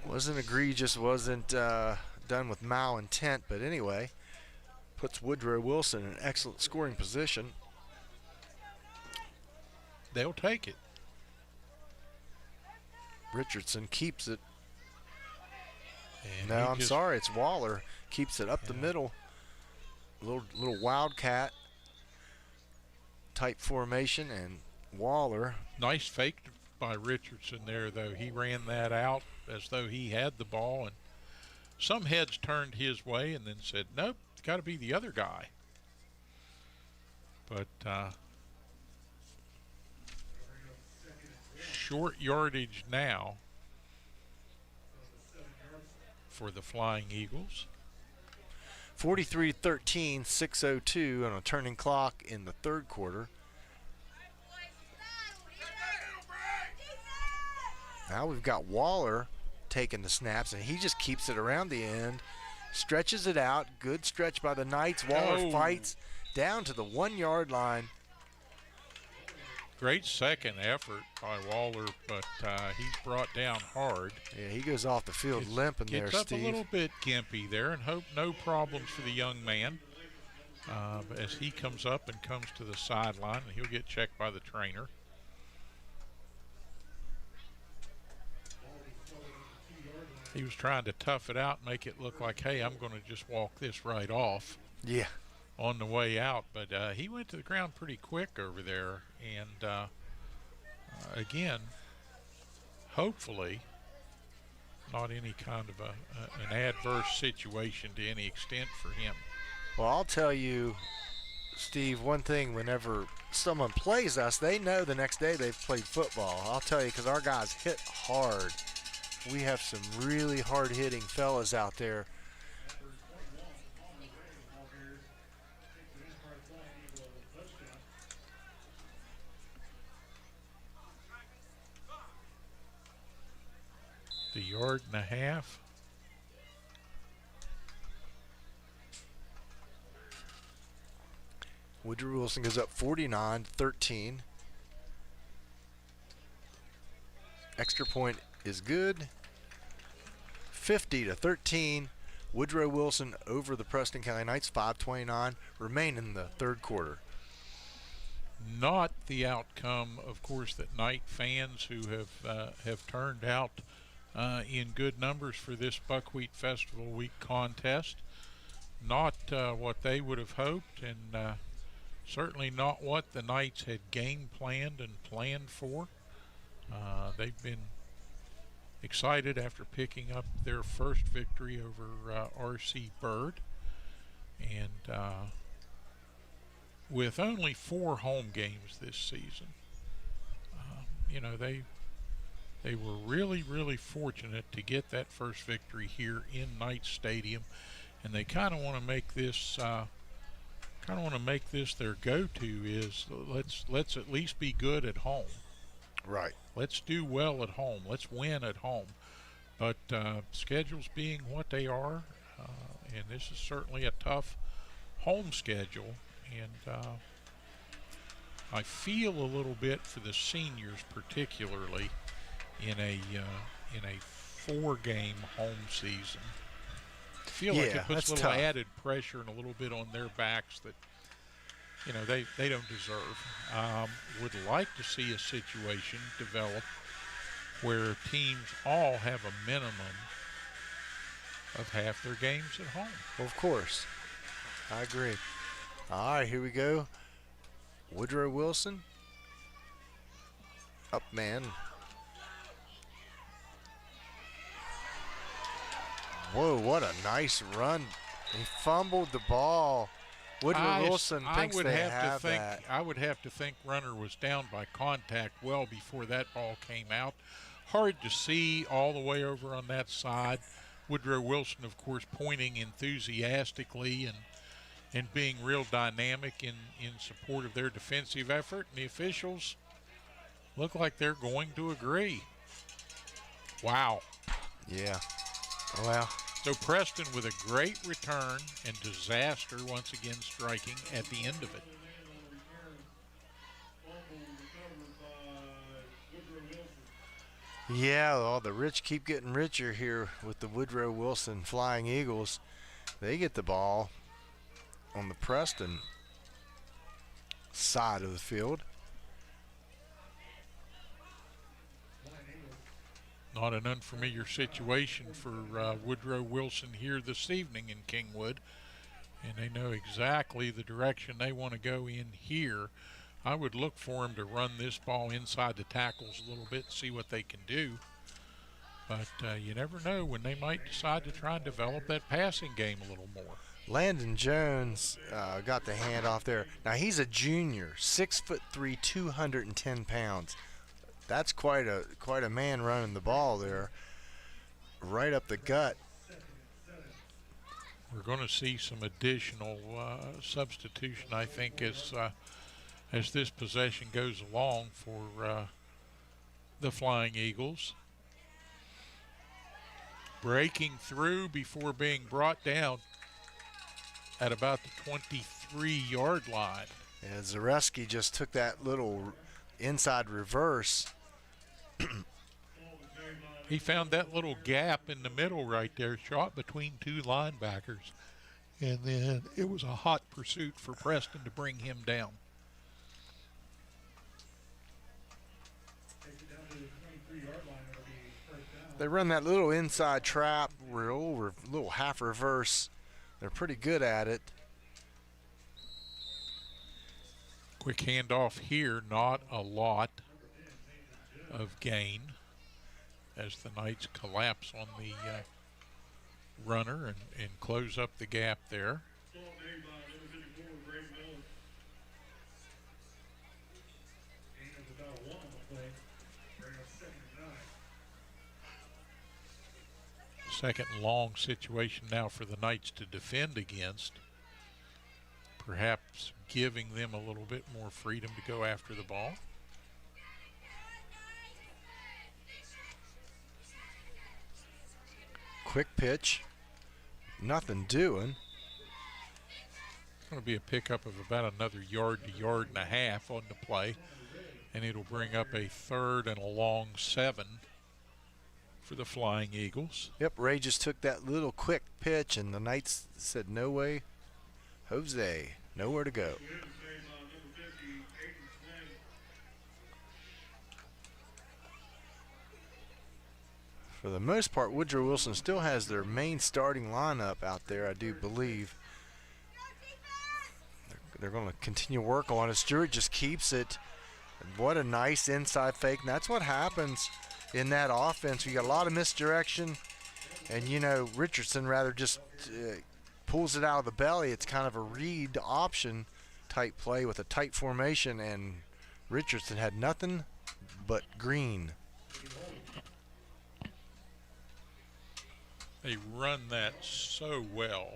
wasn't egregious, wasn't done with malintent, but anyway, puts Woodrow Wilson in an excellent scoring position. They'll take it. Richardson keeps it. And no, I'm sorry, it's Waller. Keeps it up the middle. Little wildcat type formation, and Waller. Nice fake by Richardson there, though. He ran that out as though he had the ball, and some heads turned his way and then said, nope, it's got to be the other guy. But short yardage now for the Flying Eagles. 43-13, 6:02 on a turning clock in the third quarter. Now we've got Waller taking the snaps, and he just keeps it around the end, stretches it out. Good stretch by the Knights. Waller fights down to the 1 yard line. Great second effort by Waller, but he's brought down hard. Yeah, he goes off the field limping there, Steve. Gets up Steve. a little bit gimpy there, and hope no problems for the young man as he comes up and comes to the sideline, and he'll get checked by the trainer. he was trying to tough it out, make it look like, hey, I'm going to just walk this right off Yeah. on the way out. But he went to the ground pretty quick over there. And, again, hopefully not any kind of an adverse situation to any extent for him. Well, I'll tell you, Steve, one thing, whenever someone plays us, they know the next day they've played football. I'll tell you, because our guys hit hard. We have some really hard-hitting fellas out there. The yard and a half. Woodrow Wilson goes up 49-13. Extra point is good. 50-13. Woodrow Wilson over the Preston County Knights. 5:29 remain in the third quarter. Not the outcome, of course, that Knight fans who have turned out in good numbers for this Buckwheat Festival Week contest. Not what they would have hoped, and certainly not what the Knights had game planned and planned for. They've been excited after picking up their first victory over R.C. Bird, and with only 4 home games this season, you know, they were really fortunate to get that first victory here in Knight Stadium, and they kind of want to make this their go-to. Is let's at least be good at home. Right. Let's do well at home. Let's win at home. But schedules being what they are, and this is certainly a tough home schedule, and I feel a little bit for the seniors, particularly in a 4-game home season. I feel like it puts a little added pressure and a little bit on their backs that, you know, they don't deserve. Would like to see a situation develop where teams all have a minimum of half their games at home. Well, of course. I agree. All right, here we go. Woodrow Wilson. Up man. Whoa, what a nice run. He fumbled the ball. Woodrow Wilson thinks they have that. I would have to think runner was down by contact well before that ball came out. Hard to see all the way over on that side. Woodrow Wilson, of course, pointing enthusiastically and being real dynamic in support of their defensive effort. And the officials look like they're going to agree. Wow. Yeah. Well. So Preston with a great return and disaster once again striking at the end of it. Yeah, well, the rich keep getting richer here with the Woodrow Wilson Flying Eagles. They get the ball on the Preston side of the field. Not an unfamiliar situation for Woodrow Wilson here this evening in Kingwood, and they know exactly the direction they want to go in here. I would look for him to run this ball inside the tackles a little bit, see what they can do. But you never know when they might decide to try and develop that passing game a little more. Landon Jones got the handoff there. Now he's a junior, 6'3", 210 pounds. That's quite a man running the ball there, right up the gut. We're going to see some additional substitution, I think, as this possession goes along for the Flying Eagles. Breaking through before being brought down at about the 23-yard line. Yeah, Zareski just took that little inside reverse. He found that little gap in the middle right there, shot between 2 linebackers, and then it was a hot pursuit for Preston to bring him down. They run that little inside trap, little half reverse. They're pretty good at it. Quick handoff here, not a lot of gain as the Knights collapse on the runner and close up the gap there. Second and long situation now for the Knights to defend against. Perhaps giving them a little bit more freedom to go after the ball. Quick pitch. Nothing doing. It's going to be a pickup of about another yard to yard and a half on the play. And it'll bring up a third and a long 7 for the Flying Eagles. Yep, Ray just took that little quick pitch, and the Knights said, no way, Jose, nowhere to go. For the most part, Woodrow Wilson still has their main starting lineup out there, I do believe. They're going to continue to work on it. Stewart just keeps it. What a nice inside fake. And that's what happens in that offense. We got a lot of misdirection. And, you know, Richardson rather just pulls it out of the belly. It's kind of a read option type play with a tight formation. And Richardson had nothing but green. They run that so well.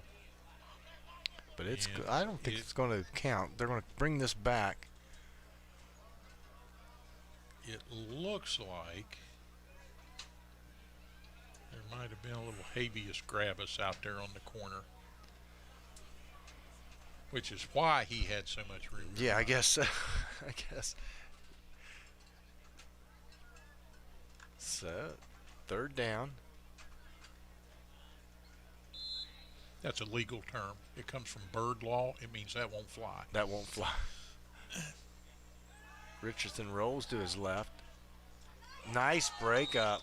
But I don't think it's going to count. They're going to bring this back. It looks like there might have been a little habeas gravis out there on the corner, which is why he had so much room. Yeah, I guess so. I guess. So, third down. That's a legal term. It comes from bird law. It means that won't fly. That won't fly. Richardson rolls to his left. Nice breakup.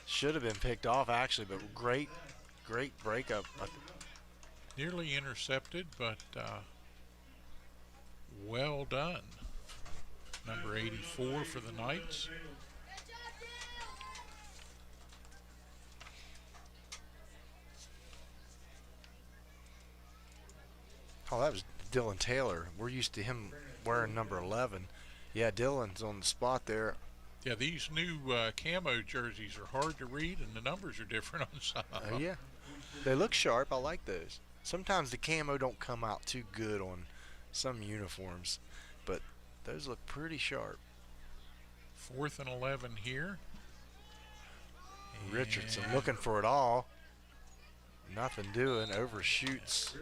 Should have been picked off, actually, but great breakup. Nearly intercepted, but well done. Number 84 for the Knights. Oh, that was Dylan Taylor. We're used to him wearing number 11. Yeah, Dylan's on the spot there. Yeah, these new camo jerseys are hard to read, and the numbers are different on some. Yeah, they look sharp. I like those. Sometimes the camo don't come out too good on some uniforms, but those look pretty sharp. 4th and 11 here. Richardson looking for it all. Nothing doing. Overshoots.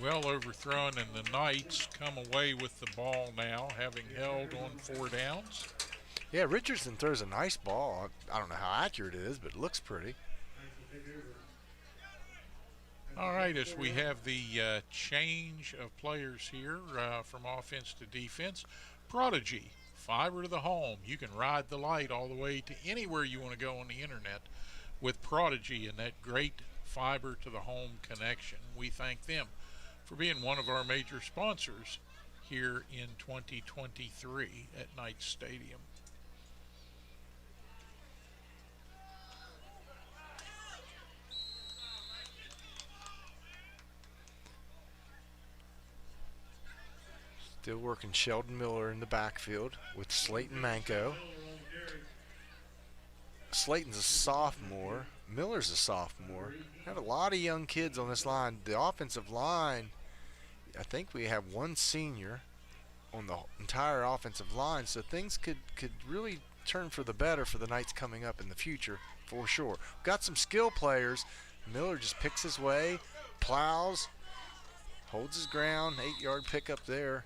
Well overthrown, and the Knights come away with the ball now, having held on 4 downs. Yeah, Richardson throws a nice ball. I don't know how accurate it is, but it looks pretty. All right, as we have the change of players here from offense to defense. Prodigy, fiber to the home. You can ride the light all the way to anywhere you want to go on the internet with Prodigy and that great fiber to the home connection. We thank them for being one of our major sponsors here in 2023 at Knights Stadium. Still working Sheldon Miller in the backfield with Slayton Manco. Slayton's a sophomore. Miller's a sophomore. Have a lot of young kids on this line. The offensive line, I think we have one senior on the entire offensive line, so things could really turn for the better for the Knights coming up in the future, for sure. Got some skill players. Miller just picks his way, plows, holds his ground, 8-yard pickup there.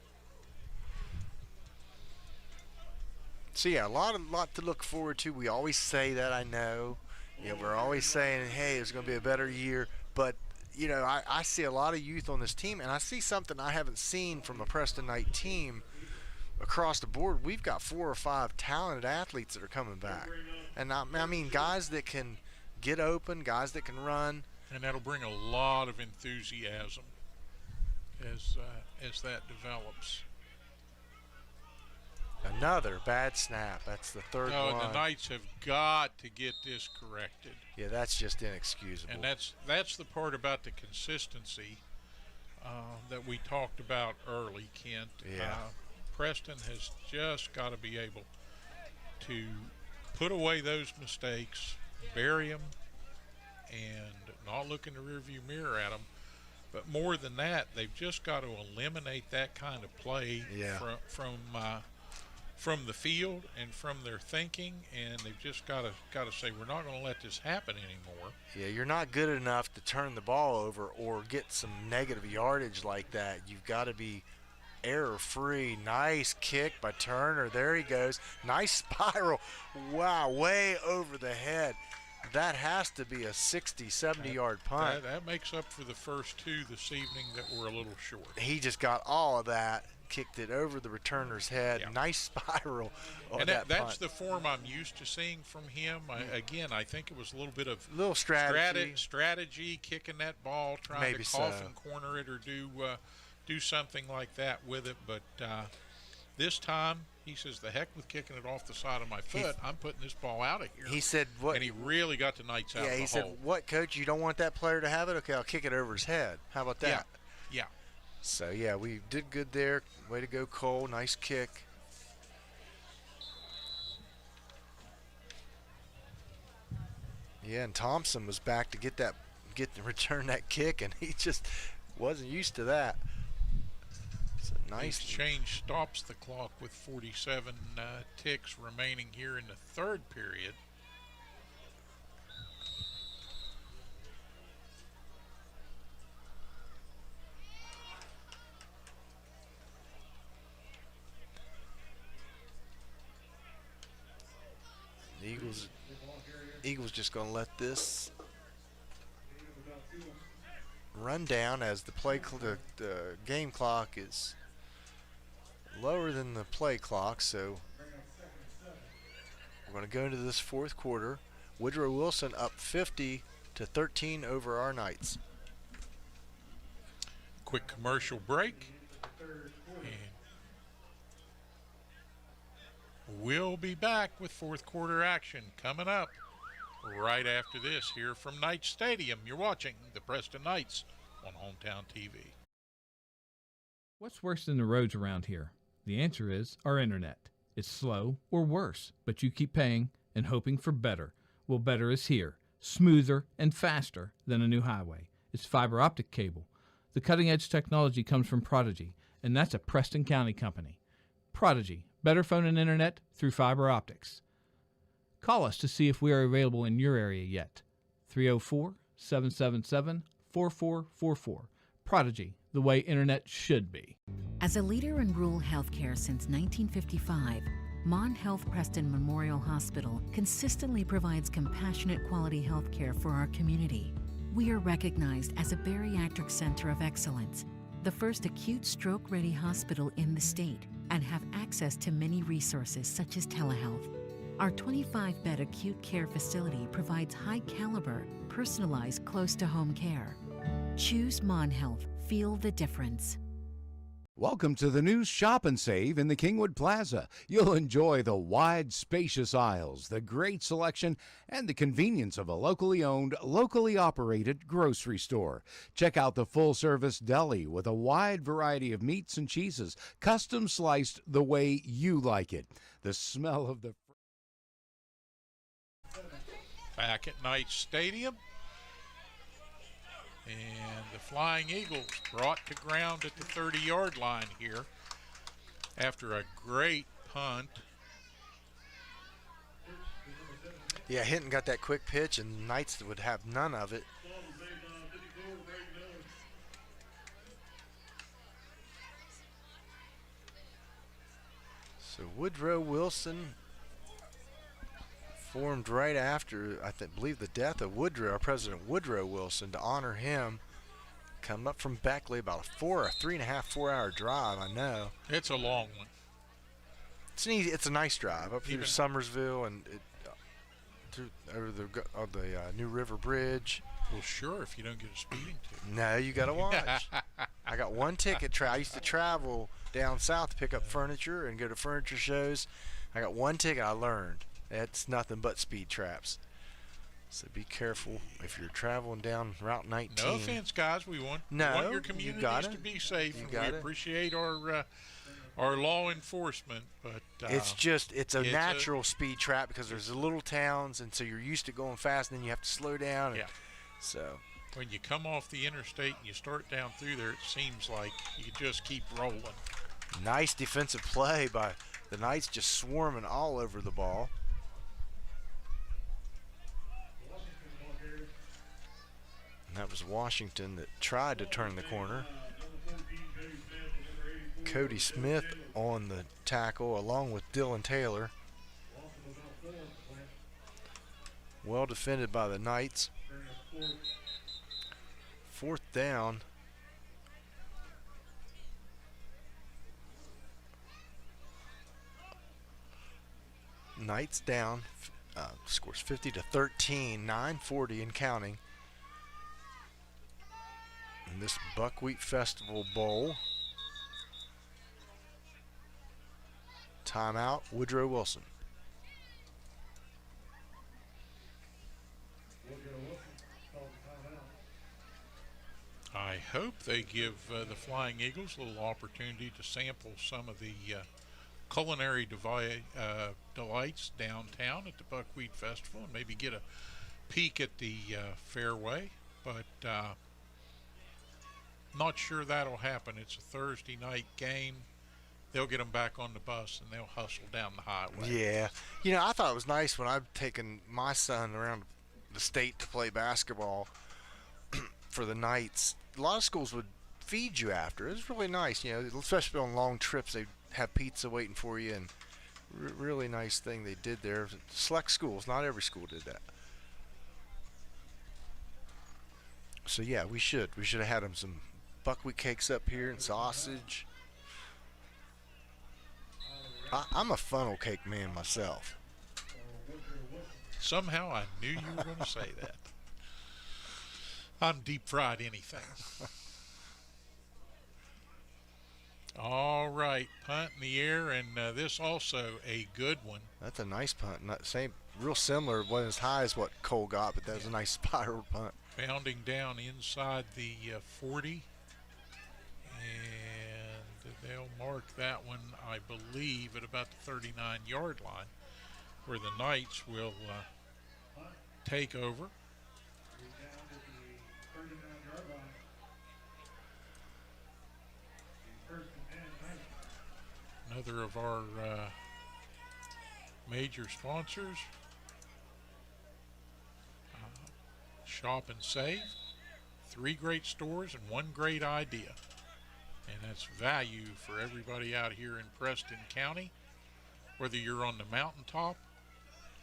So yeah, a lot to look forward to. We always say that, I know. You know, we're always saying, hey, it's going to be a better year. But, you know, I see a lot of youth on this team, and I see something I haven't seen from a Preston Knight team across across the board, we've got 4 or 5 talented athletes that are coming back. And I mean, guys that can get open, guys that can run. And that'll bring a lot of enthusiasm as that develops. Another bad snap. That's the third one. The Knights have got to get this corrected. Yeah, that's just inexcusable. And that's the part about the consistency that we talked about early, Kent. Yeah. Preston has just got to be able to put away those mistakes, bury them, and not look in the rearview mirror at them. But more than that, they've just got to eliminate that kind of play from the field and from their thinking, and they've just got to say, we're not going to let this happen anymore. Yeah, you're not good enough to turn the ball over or get some negative yardage like that. You've got to be error-free. Nice kick by Turner. There he goes. Nice spiral. Wow, way over the head. That has to be a 60, 70-yard punt. That makes up for the first 2 this evening that were a little short. He just got all of that, kicked it over the returner's head. Yeah. Nice spiral on And that that's punt. the form I'm used to seeing from him. I think it was a little bit of little strategy. strategy, kicking that ball, trying Maybe to cough so. and corner it or do something like that with it. But this time, he says, the heck with kicking it off the side of my foot. I'm putting this ball out of here. He said, "What?" And he really got the Knights out of the hole. he said, "What, Coach? You don't want that player to have it? Okay, I'll kick it over his head. How about that?" Yeah. So, yeah, we did good there. Way to go, Cole. Nice kick. Yeah, and Thompson was back to return that kick, and he just wasn't used to that. So nice This change stops the clock with 47 ticks remaining here in the third period. Eagles just going to let this run down as the the game clock is lower than the play clock. So we're going to go into this fourth quarter. Woodrow Wilson up 50-13 over our Knights. Quick commercial break. And we'll be back with fourth quarter action coming up right after this here from Knight Stadium. You're watching the Preston Knights on Hometown TV. What's worse than the roads around here? The answer is our internet. It's slow or worse, but you keep paying and hoping for better. Well, better is here, smoother and faster than a new highway. It's fiber optic cable. The cutting-edge technology comes from Prodigy, and that's a Preston County company. Prodigy, better phone and internet through fiber optics. Call us to see if we are available in your area yet. 304-777-4444. Prodigy, the way internet should be. As a leader in rural healthcare since 1955, Mon Health Preston Memorial Hospital consistently provides compassionate quality healthcare for our community. We are recognized as a bariatric center of excellence, the first acute stroke-ready hospital in the state, and have access to many resources such as telehealth. Our 25-bed acute care facility provides high-caliber, personalized, close-to-home care. Choose Mon Health. Feel the difference. Welcome to the new Shop and Save in the Kingwood Plaza. You'll enjoy the wide, spacious aisles, the great selection, and the convenience of a locally owned, locally operated grocery store. Check out the full-service deli with a wide variety of meats and cheeses, custom sliced the way you like it. The smell of the... Back at Knight Stadium. And the Flying Eagles brought to ground at the 30-yard line here after a great punt. Yeah, Hinton got that quick pitch, and Knights would have none of it. So Woodrow Wilson formed right after, believe the death of Woodrow, President Woodrow Wilson, to honor him. Come up from Beckley, about a 3.5, 4 hour drive, I know. It's a long one. It's a nice drive up through Even- Summersville and over the New River Bridge. Well, sure, if you don't get a speeding ticket. No, you got to watch. I got one ticket. I used to travel down south to pick up furniture and go to furniture shows. I got one ticket. I learned it's nothing but speed traps. So be careful if you're traveling down Route 19. No offense, guys. We want No, your you communities got to it. be safe, You and got we it. appreciate our law enforcement. But It's a it's natural speed trap because there's the little towns, and so you're used to going fast, and then you have to slow down. And Yeah. So when you come off the interstate and you start down through there, it seems like you just keep rolling. nice defensive play by the Knights, just swarming all over the ball. And that was Washington that tried to turn the corner. Cody Smith on the tackle along with Dylan Taylor. Well defended by the Knights. Fourth down. Knights down. Scores 50-13, 9:40 and counting. In this Buckwheat Festival Bowl. Timeout, Woodrow Wilson. I hope they give the Flying Eagles a little opportunity to sample some of the culinary delights downtown at the Buckwheat Festival and maybe get a peek at the fairway. But not sure that'll happen. It's a Thursday night game. They'll get them back on the bus and they'll hustle down the highway. Yeah. You know, I thought it was nice when I've taken my son around the state to play basketball for the Knights. A lot of schools would feed you after. It was really nice, you know, especially on long trips. They'd have pizza waiting for you, and really nice thing they did there. Select schools, not every school did that. So yeah, we should have had them some buckwheat cakes up here and sausage. I'm a funnel cake man myself. Somehow I knew you were going to say that. I'm deep fried anything. All right, punt in the air, and this also a good one. That's a nice punt. Not same, real similar. Wasn't as high as what Cole got, but that was a nice spiral punt. Bounding down inside the 40, and they'll mark that one, I believe, at about the 39-yard line, where the Knights will take over. Another of our major sponsors, Shop and Save. 3 great stores and 1 great idea. And that's value for everybody out here in Preston County, whether you're on the mountaintop,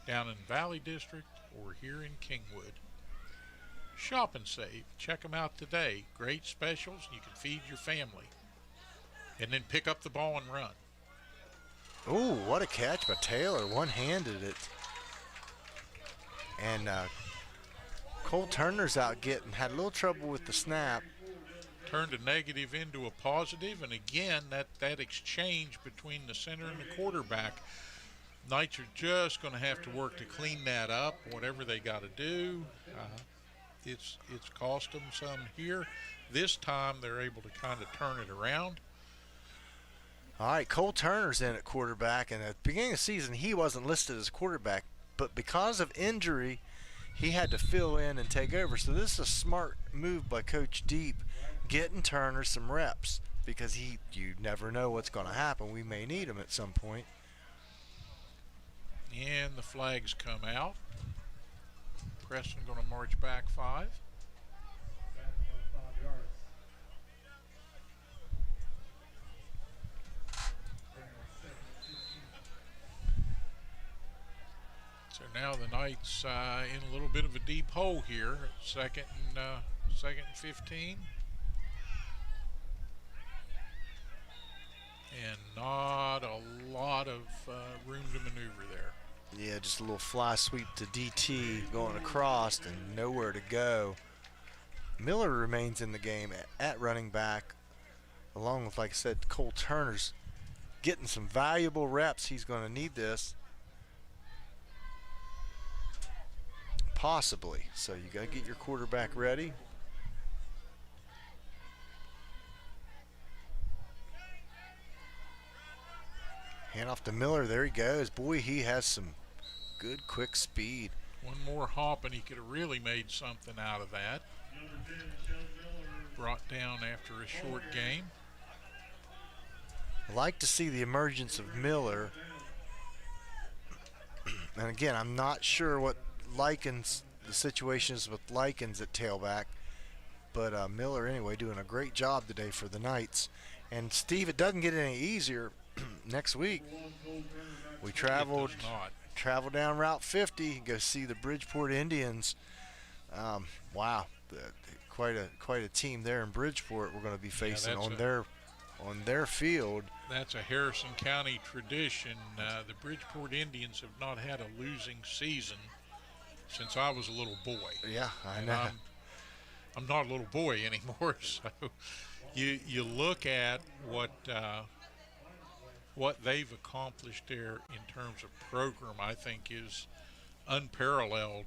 down in Valley District, or here in Kingwood. Shop and Save. Check them out today. Great specials. You can feed your family. And then pick up the ball and run. Ooh, what a catch by Taylor. One-handed it. And Cole Turner's out had a little trouble with the snap. Turned a negative into a positive, and again, that exchange between the center and the quarterback, Knights are just going to have to work to clean that up, whatever they got to do. It's cost them some here. This time, they're able to kind of turn it around. All right, Cole Turner's in at quarterback, and at the beginning of the season, he wasn't listed as quarterback, but because of injury, he had to fill in and take over. So this is a smart move by Coach Deep, getting Turner some reps, because you never know what's going to happen. We may need him at some point. And the flags come out. Preston going to march back 5. So now the Knights in a little bit of a deep hole here. Second and 15. And not a lot of of room to maneuver there. Yeah, just a little fly sweep to DT going across and nowhere to go. Miller remains in the game at running back, along with, like I said, Cole Turner's getting some valuable reps. He's going to need this. Possibly. So you got to get your quarterback ready. Hand off to Miller. There he goes. Boy, he has some good, quick speed. One more hop and he could have really made something out of that. Brought down after a short game. I like to see the emergence of Miller. And again, I'm not sure what the situation is with Likens at tailback. But Miller, anyway, doing a great job today for the Knights. And, Steve, it doesn't get any easier. Next week, we travel down Route 50, go see the Bridgeport Indians. Wow, quite a team there in Bridgeport. We're going to be facing on their field. That's a Harrison County tradition. The Bridgeport Indians have not had a losing season since I was a little boy. Yeah, I know. I'm not a little boy anymore. So you look at what they've accomplished there in terms of program, I think is unparalleled,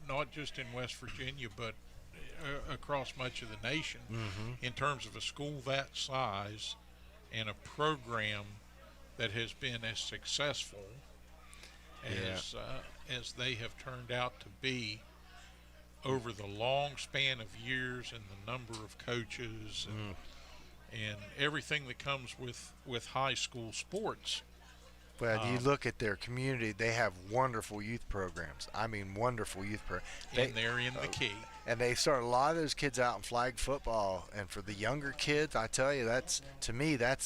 not just in West Virginia, but across much of the nation, in terms of a school that size and a program that has been as successful as they have turned out to be over the long span of years and the number of coaches and everything that comes with high school sports. Well, you look at their community, they have wonderful youth programs. I mean, wonderful youth programs. And they're in the key. And they start a lot of those kids out in flag football. And for the younger kids, I tell you, that's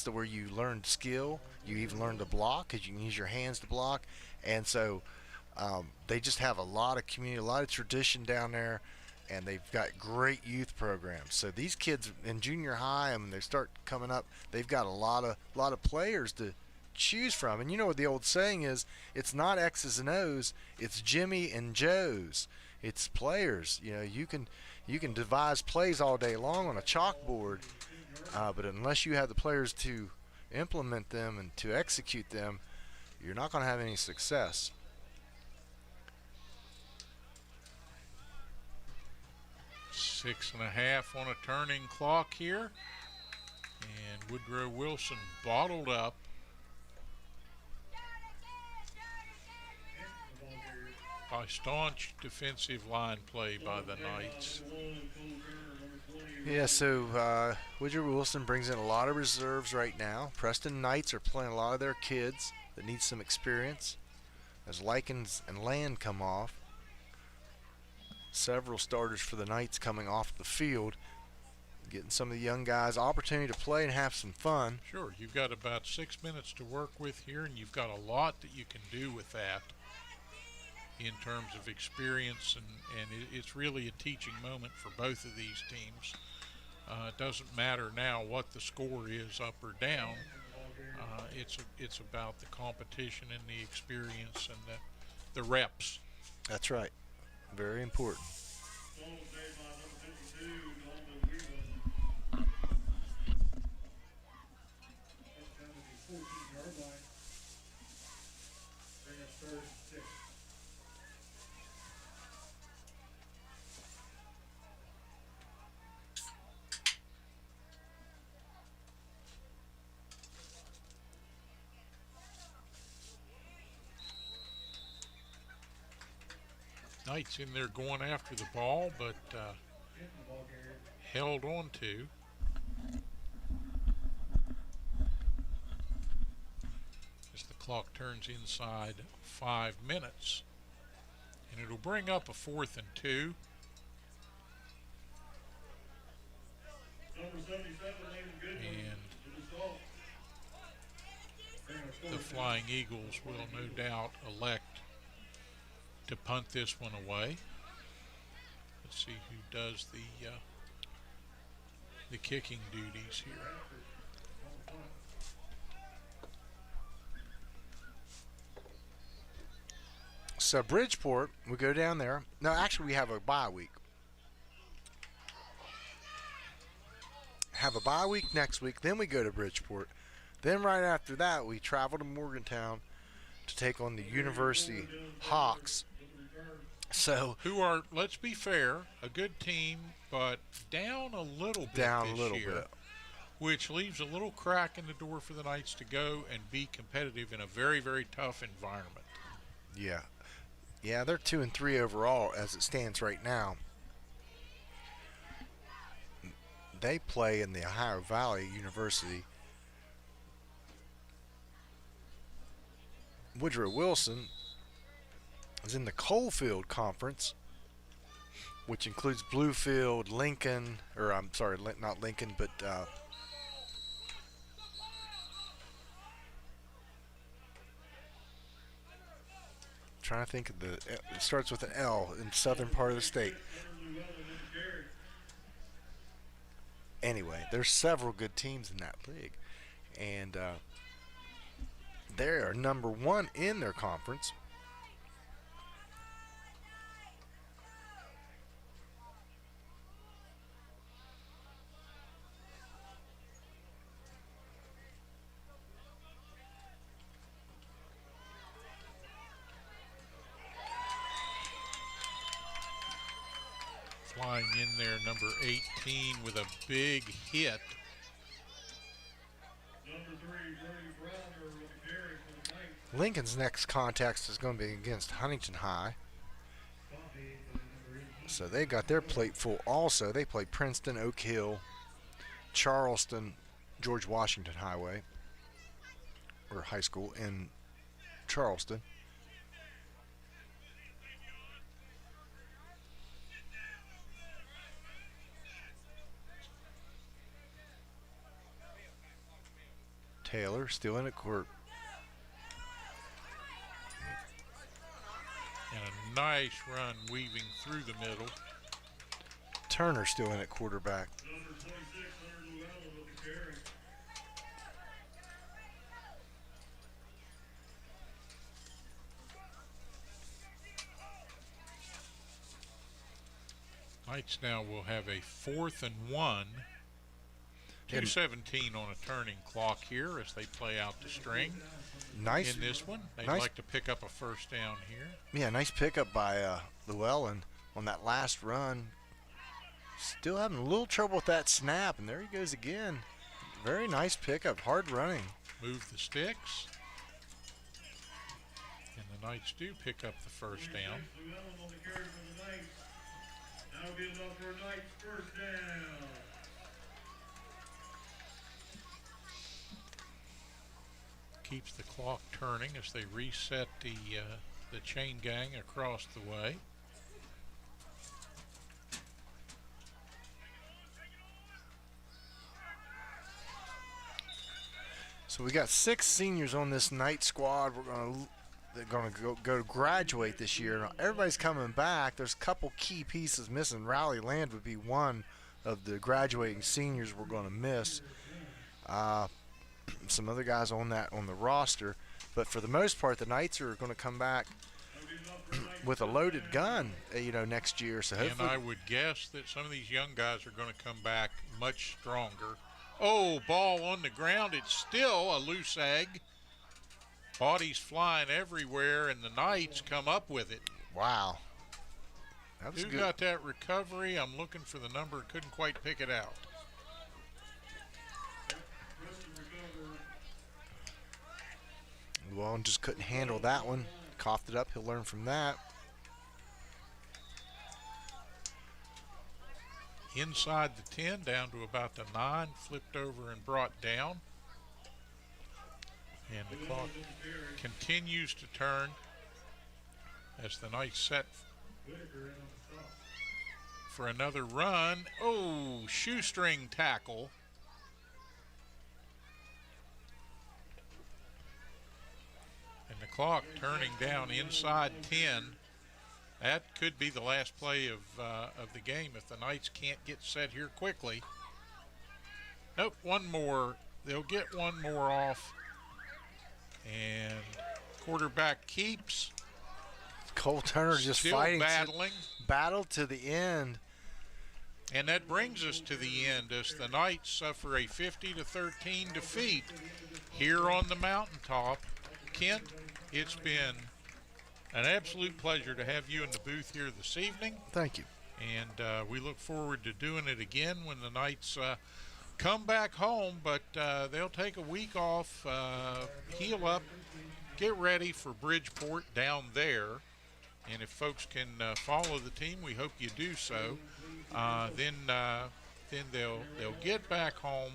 where you learn skill. You even learn to block because you can use your hands to block. And so they just have a lot of community, a lot of tradition down there. And they've got great youth programs. So these kids in junior high, when they start coming up, they've got a lot of players to choose from. And you know what the old saying is, it's not X's and O's, it's Jimmy and Joe's. It's players. You know, you can devise plays all day long on a chalkboard, but unless you have the players to implement them and to execute them, you're not going to have any success. Six and a half on a turning clock here, and Woodrow Wilson bottled up. By staunch defensive line play by the Knights. Yeah, so Woodrow Wilson brings in a lot of reserves right now. Preston Knights are playing a lot of their kids that need some experience. As Likens and Land come off, several starters for the Knights coming off the field, getting some of the young guys opportunity to play and have some fun. Sure, you've got about 6 minutes to work with here, and you've got a lot that you can do with that in terms of experience, and it's really a teaching moment for both of these teams. It doesn't matter now what the score is, up or down. It's about the competition and the experience and the reps. That's right. Very important. Knights in there going after the ball, but held on to. As the clock turns inside 5 minutes. And it'll bring up a 4th and 2. And the Flying Eagles will no doubt elect to punt this one away. Let's see who does the kicking duties here. So Bridgeport, we go down there. No, actually we have a bye week. Have a bye week next week, then we go to Bridgeport. Then right after that, we travel to Morgantown to take on the University Hawks. So who are, let's be fair, a good team, but down a little bit this year, which leaves a little crack in the door for the Knights to go and be competitive in a very, very tough environment. Yeah. Yeah, they're 2-3 overall as it stands right now. They play in the Ohio Valley University. Woodrow Wilson is in the Coalfield Conference, which includes Bluefield, Lincoln, or I'm sorry, not Lincoln, but trying to think of it starts with an L in the southern part of the state. Anyway, there's several good teams in that league, and they are number 1 in their conference. Flying in there, number 18 with a big hit. Lincoln's next contest is going to be against Huntington High. So they got their plate full also. They play Princeton, Oak Hill, Charleston, George Washington Highway, or high school in Charleston. Taylor still in at court. And a nice run weaving through the middle. Turner still in at quarterback. Knights now will have a 4th and 1. 2:17 on a turning clock here as they play out the string. Nice in this one. They'd nice, like to pick up a first down here. Yeah, nice pickup by Llewellyn on that last run. Still having a little trouble with that snap, and there he goes again. Very nice pickup, hard running. Move the sticks. And the Knights do pick up the first down. Now gives up for a Knights first down. Keeps the clock turning as they reset the chain gang across the way. So we got 6 seniors on this night squad. They're going to go graduate this year. Now, everybody's coming back. There's a couple key pieces missing. Rowley Land would be one of the graduating seniors we're going to miss. Some other guys on the roster, but for the most part, the Knights are going to come back with a loaded gun, next year. So hopefully, and I would guess that some of these young guys are going to come back much stronger. Oh, ball on the ground. It's still a loose egg. Bodies flying everywhere, and the Knights come up with it. Wow. That was Who good. got that recovery? I'm looking for the number. Couldn't quite pick it out. Llewellyn just couldn't handle that one. Coughed it up. He'll learn from that. Inside the 10, down to about the 9, flipped over and brought down. And the clock continues to turn as the Knights set for another run. Oh, shoestring tackle. And the clock turning down inside 10. That could be the last play of the game if the Knights can't get set here quickly. Nope, one more. They'll get one more off. And quarterback keeps. Cole Turner just still fighting, battling. Battle to the end. And that brings us to the end as the Knights suffer a 50-13 defeat here on the mountaintop. Kent, it's been an absolute pleasure to have you in the booth here this evening. Thank you. And we look forward to doing it again when the Knights come back home, but they'll take a week off, heal up, get ready for Bridgeport down there. And if folks can follow the team, we hope you do so. Then they'll get back home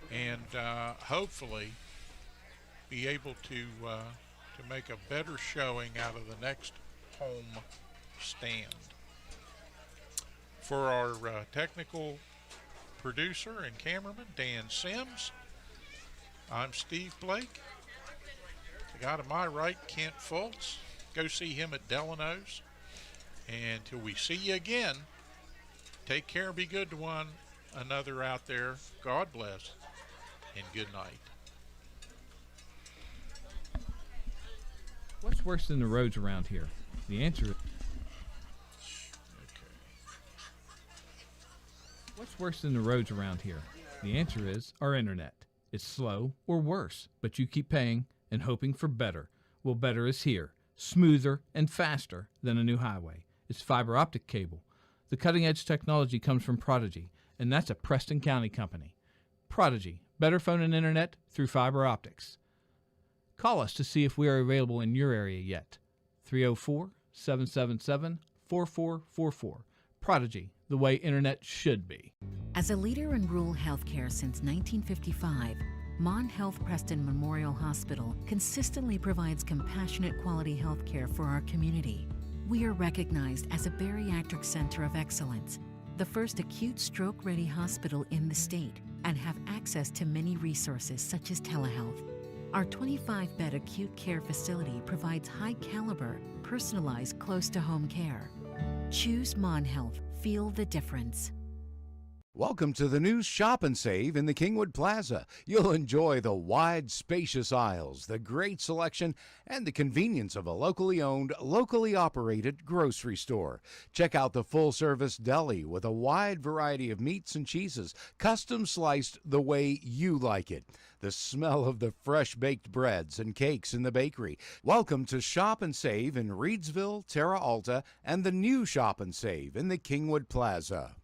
and hopefully be able to make a better showing out of the next home stand. For our technical producer and cameraman, Dan Sims, I'm Steve Blake. The guy to my right, Kent Fultz. Go see him at Delano's. And until we see you again, take care, be good to one another out there. God bless, and good night. What's worse than the roads around here? The answer is... What's worse than the roads around here? The answer is our internet. It's slow or worse, but you keep paying and hoping for better. Well, better is here. Smoother and faster than a new highway. It's fiber optic cable. The cutting edge technology comes from Prodigy, and that's a Preston County company. Prodigy, better phone and internet through fiber optics. Call us to see if we are available in your area yet. 304-777-4444. Prodigy, the way internet should be. As a leader in rural healthcare since 1955, Mon Health Preston Memorial Hospital consistently provides compassionate quality healthcare for our community. We are recognized as a bariatric center of excellence, the first acute stroke-ready hospital in the state, and have access to many resources such as telehealth. Our 25-bed acute care facility provides high-caliber, personalized, close-to-home care. Choose Mon Health. Feel the difference. Welcome to the new Shop and Save in the Kingwood Plaza. You'll enjoy the wide, spacious aisles, the great selection, and the convenience of a locally owned, locally operated grocery store. Check out the full-service deli with a wide variety of meats and cheeses, custom sliced the way you like it. The smell of the fresh-baked breads and cakes in the bakery. Welcome to Shop and Save in Reedsville, Terra Alta, and the new Shop and Save in the Kingwood Plaza.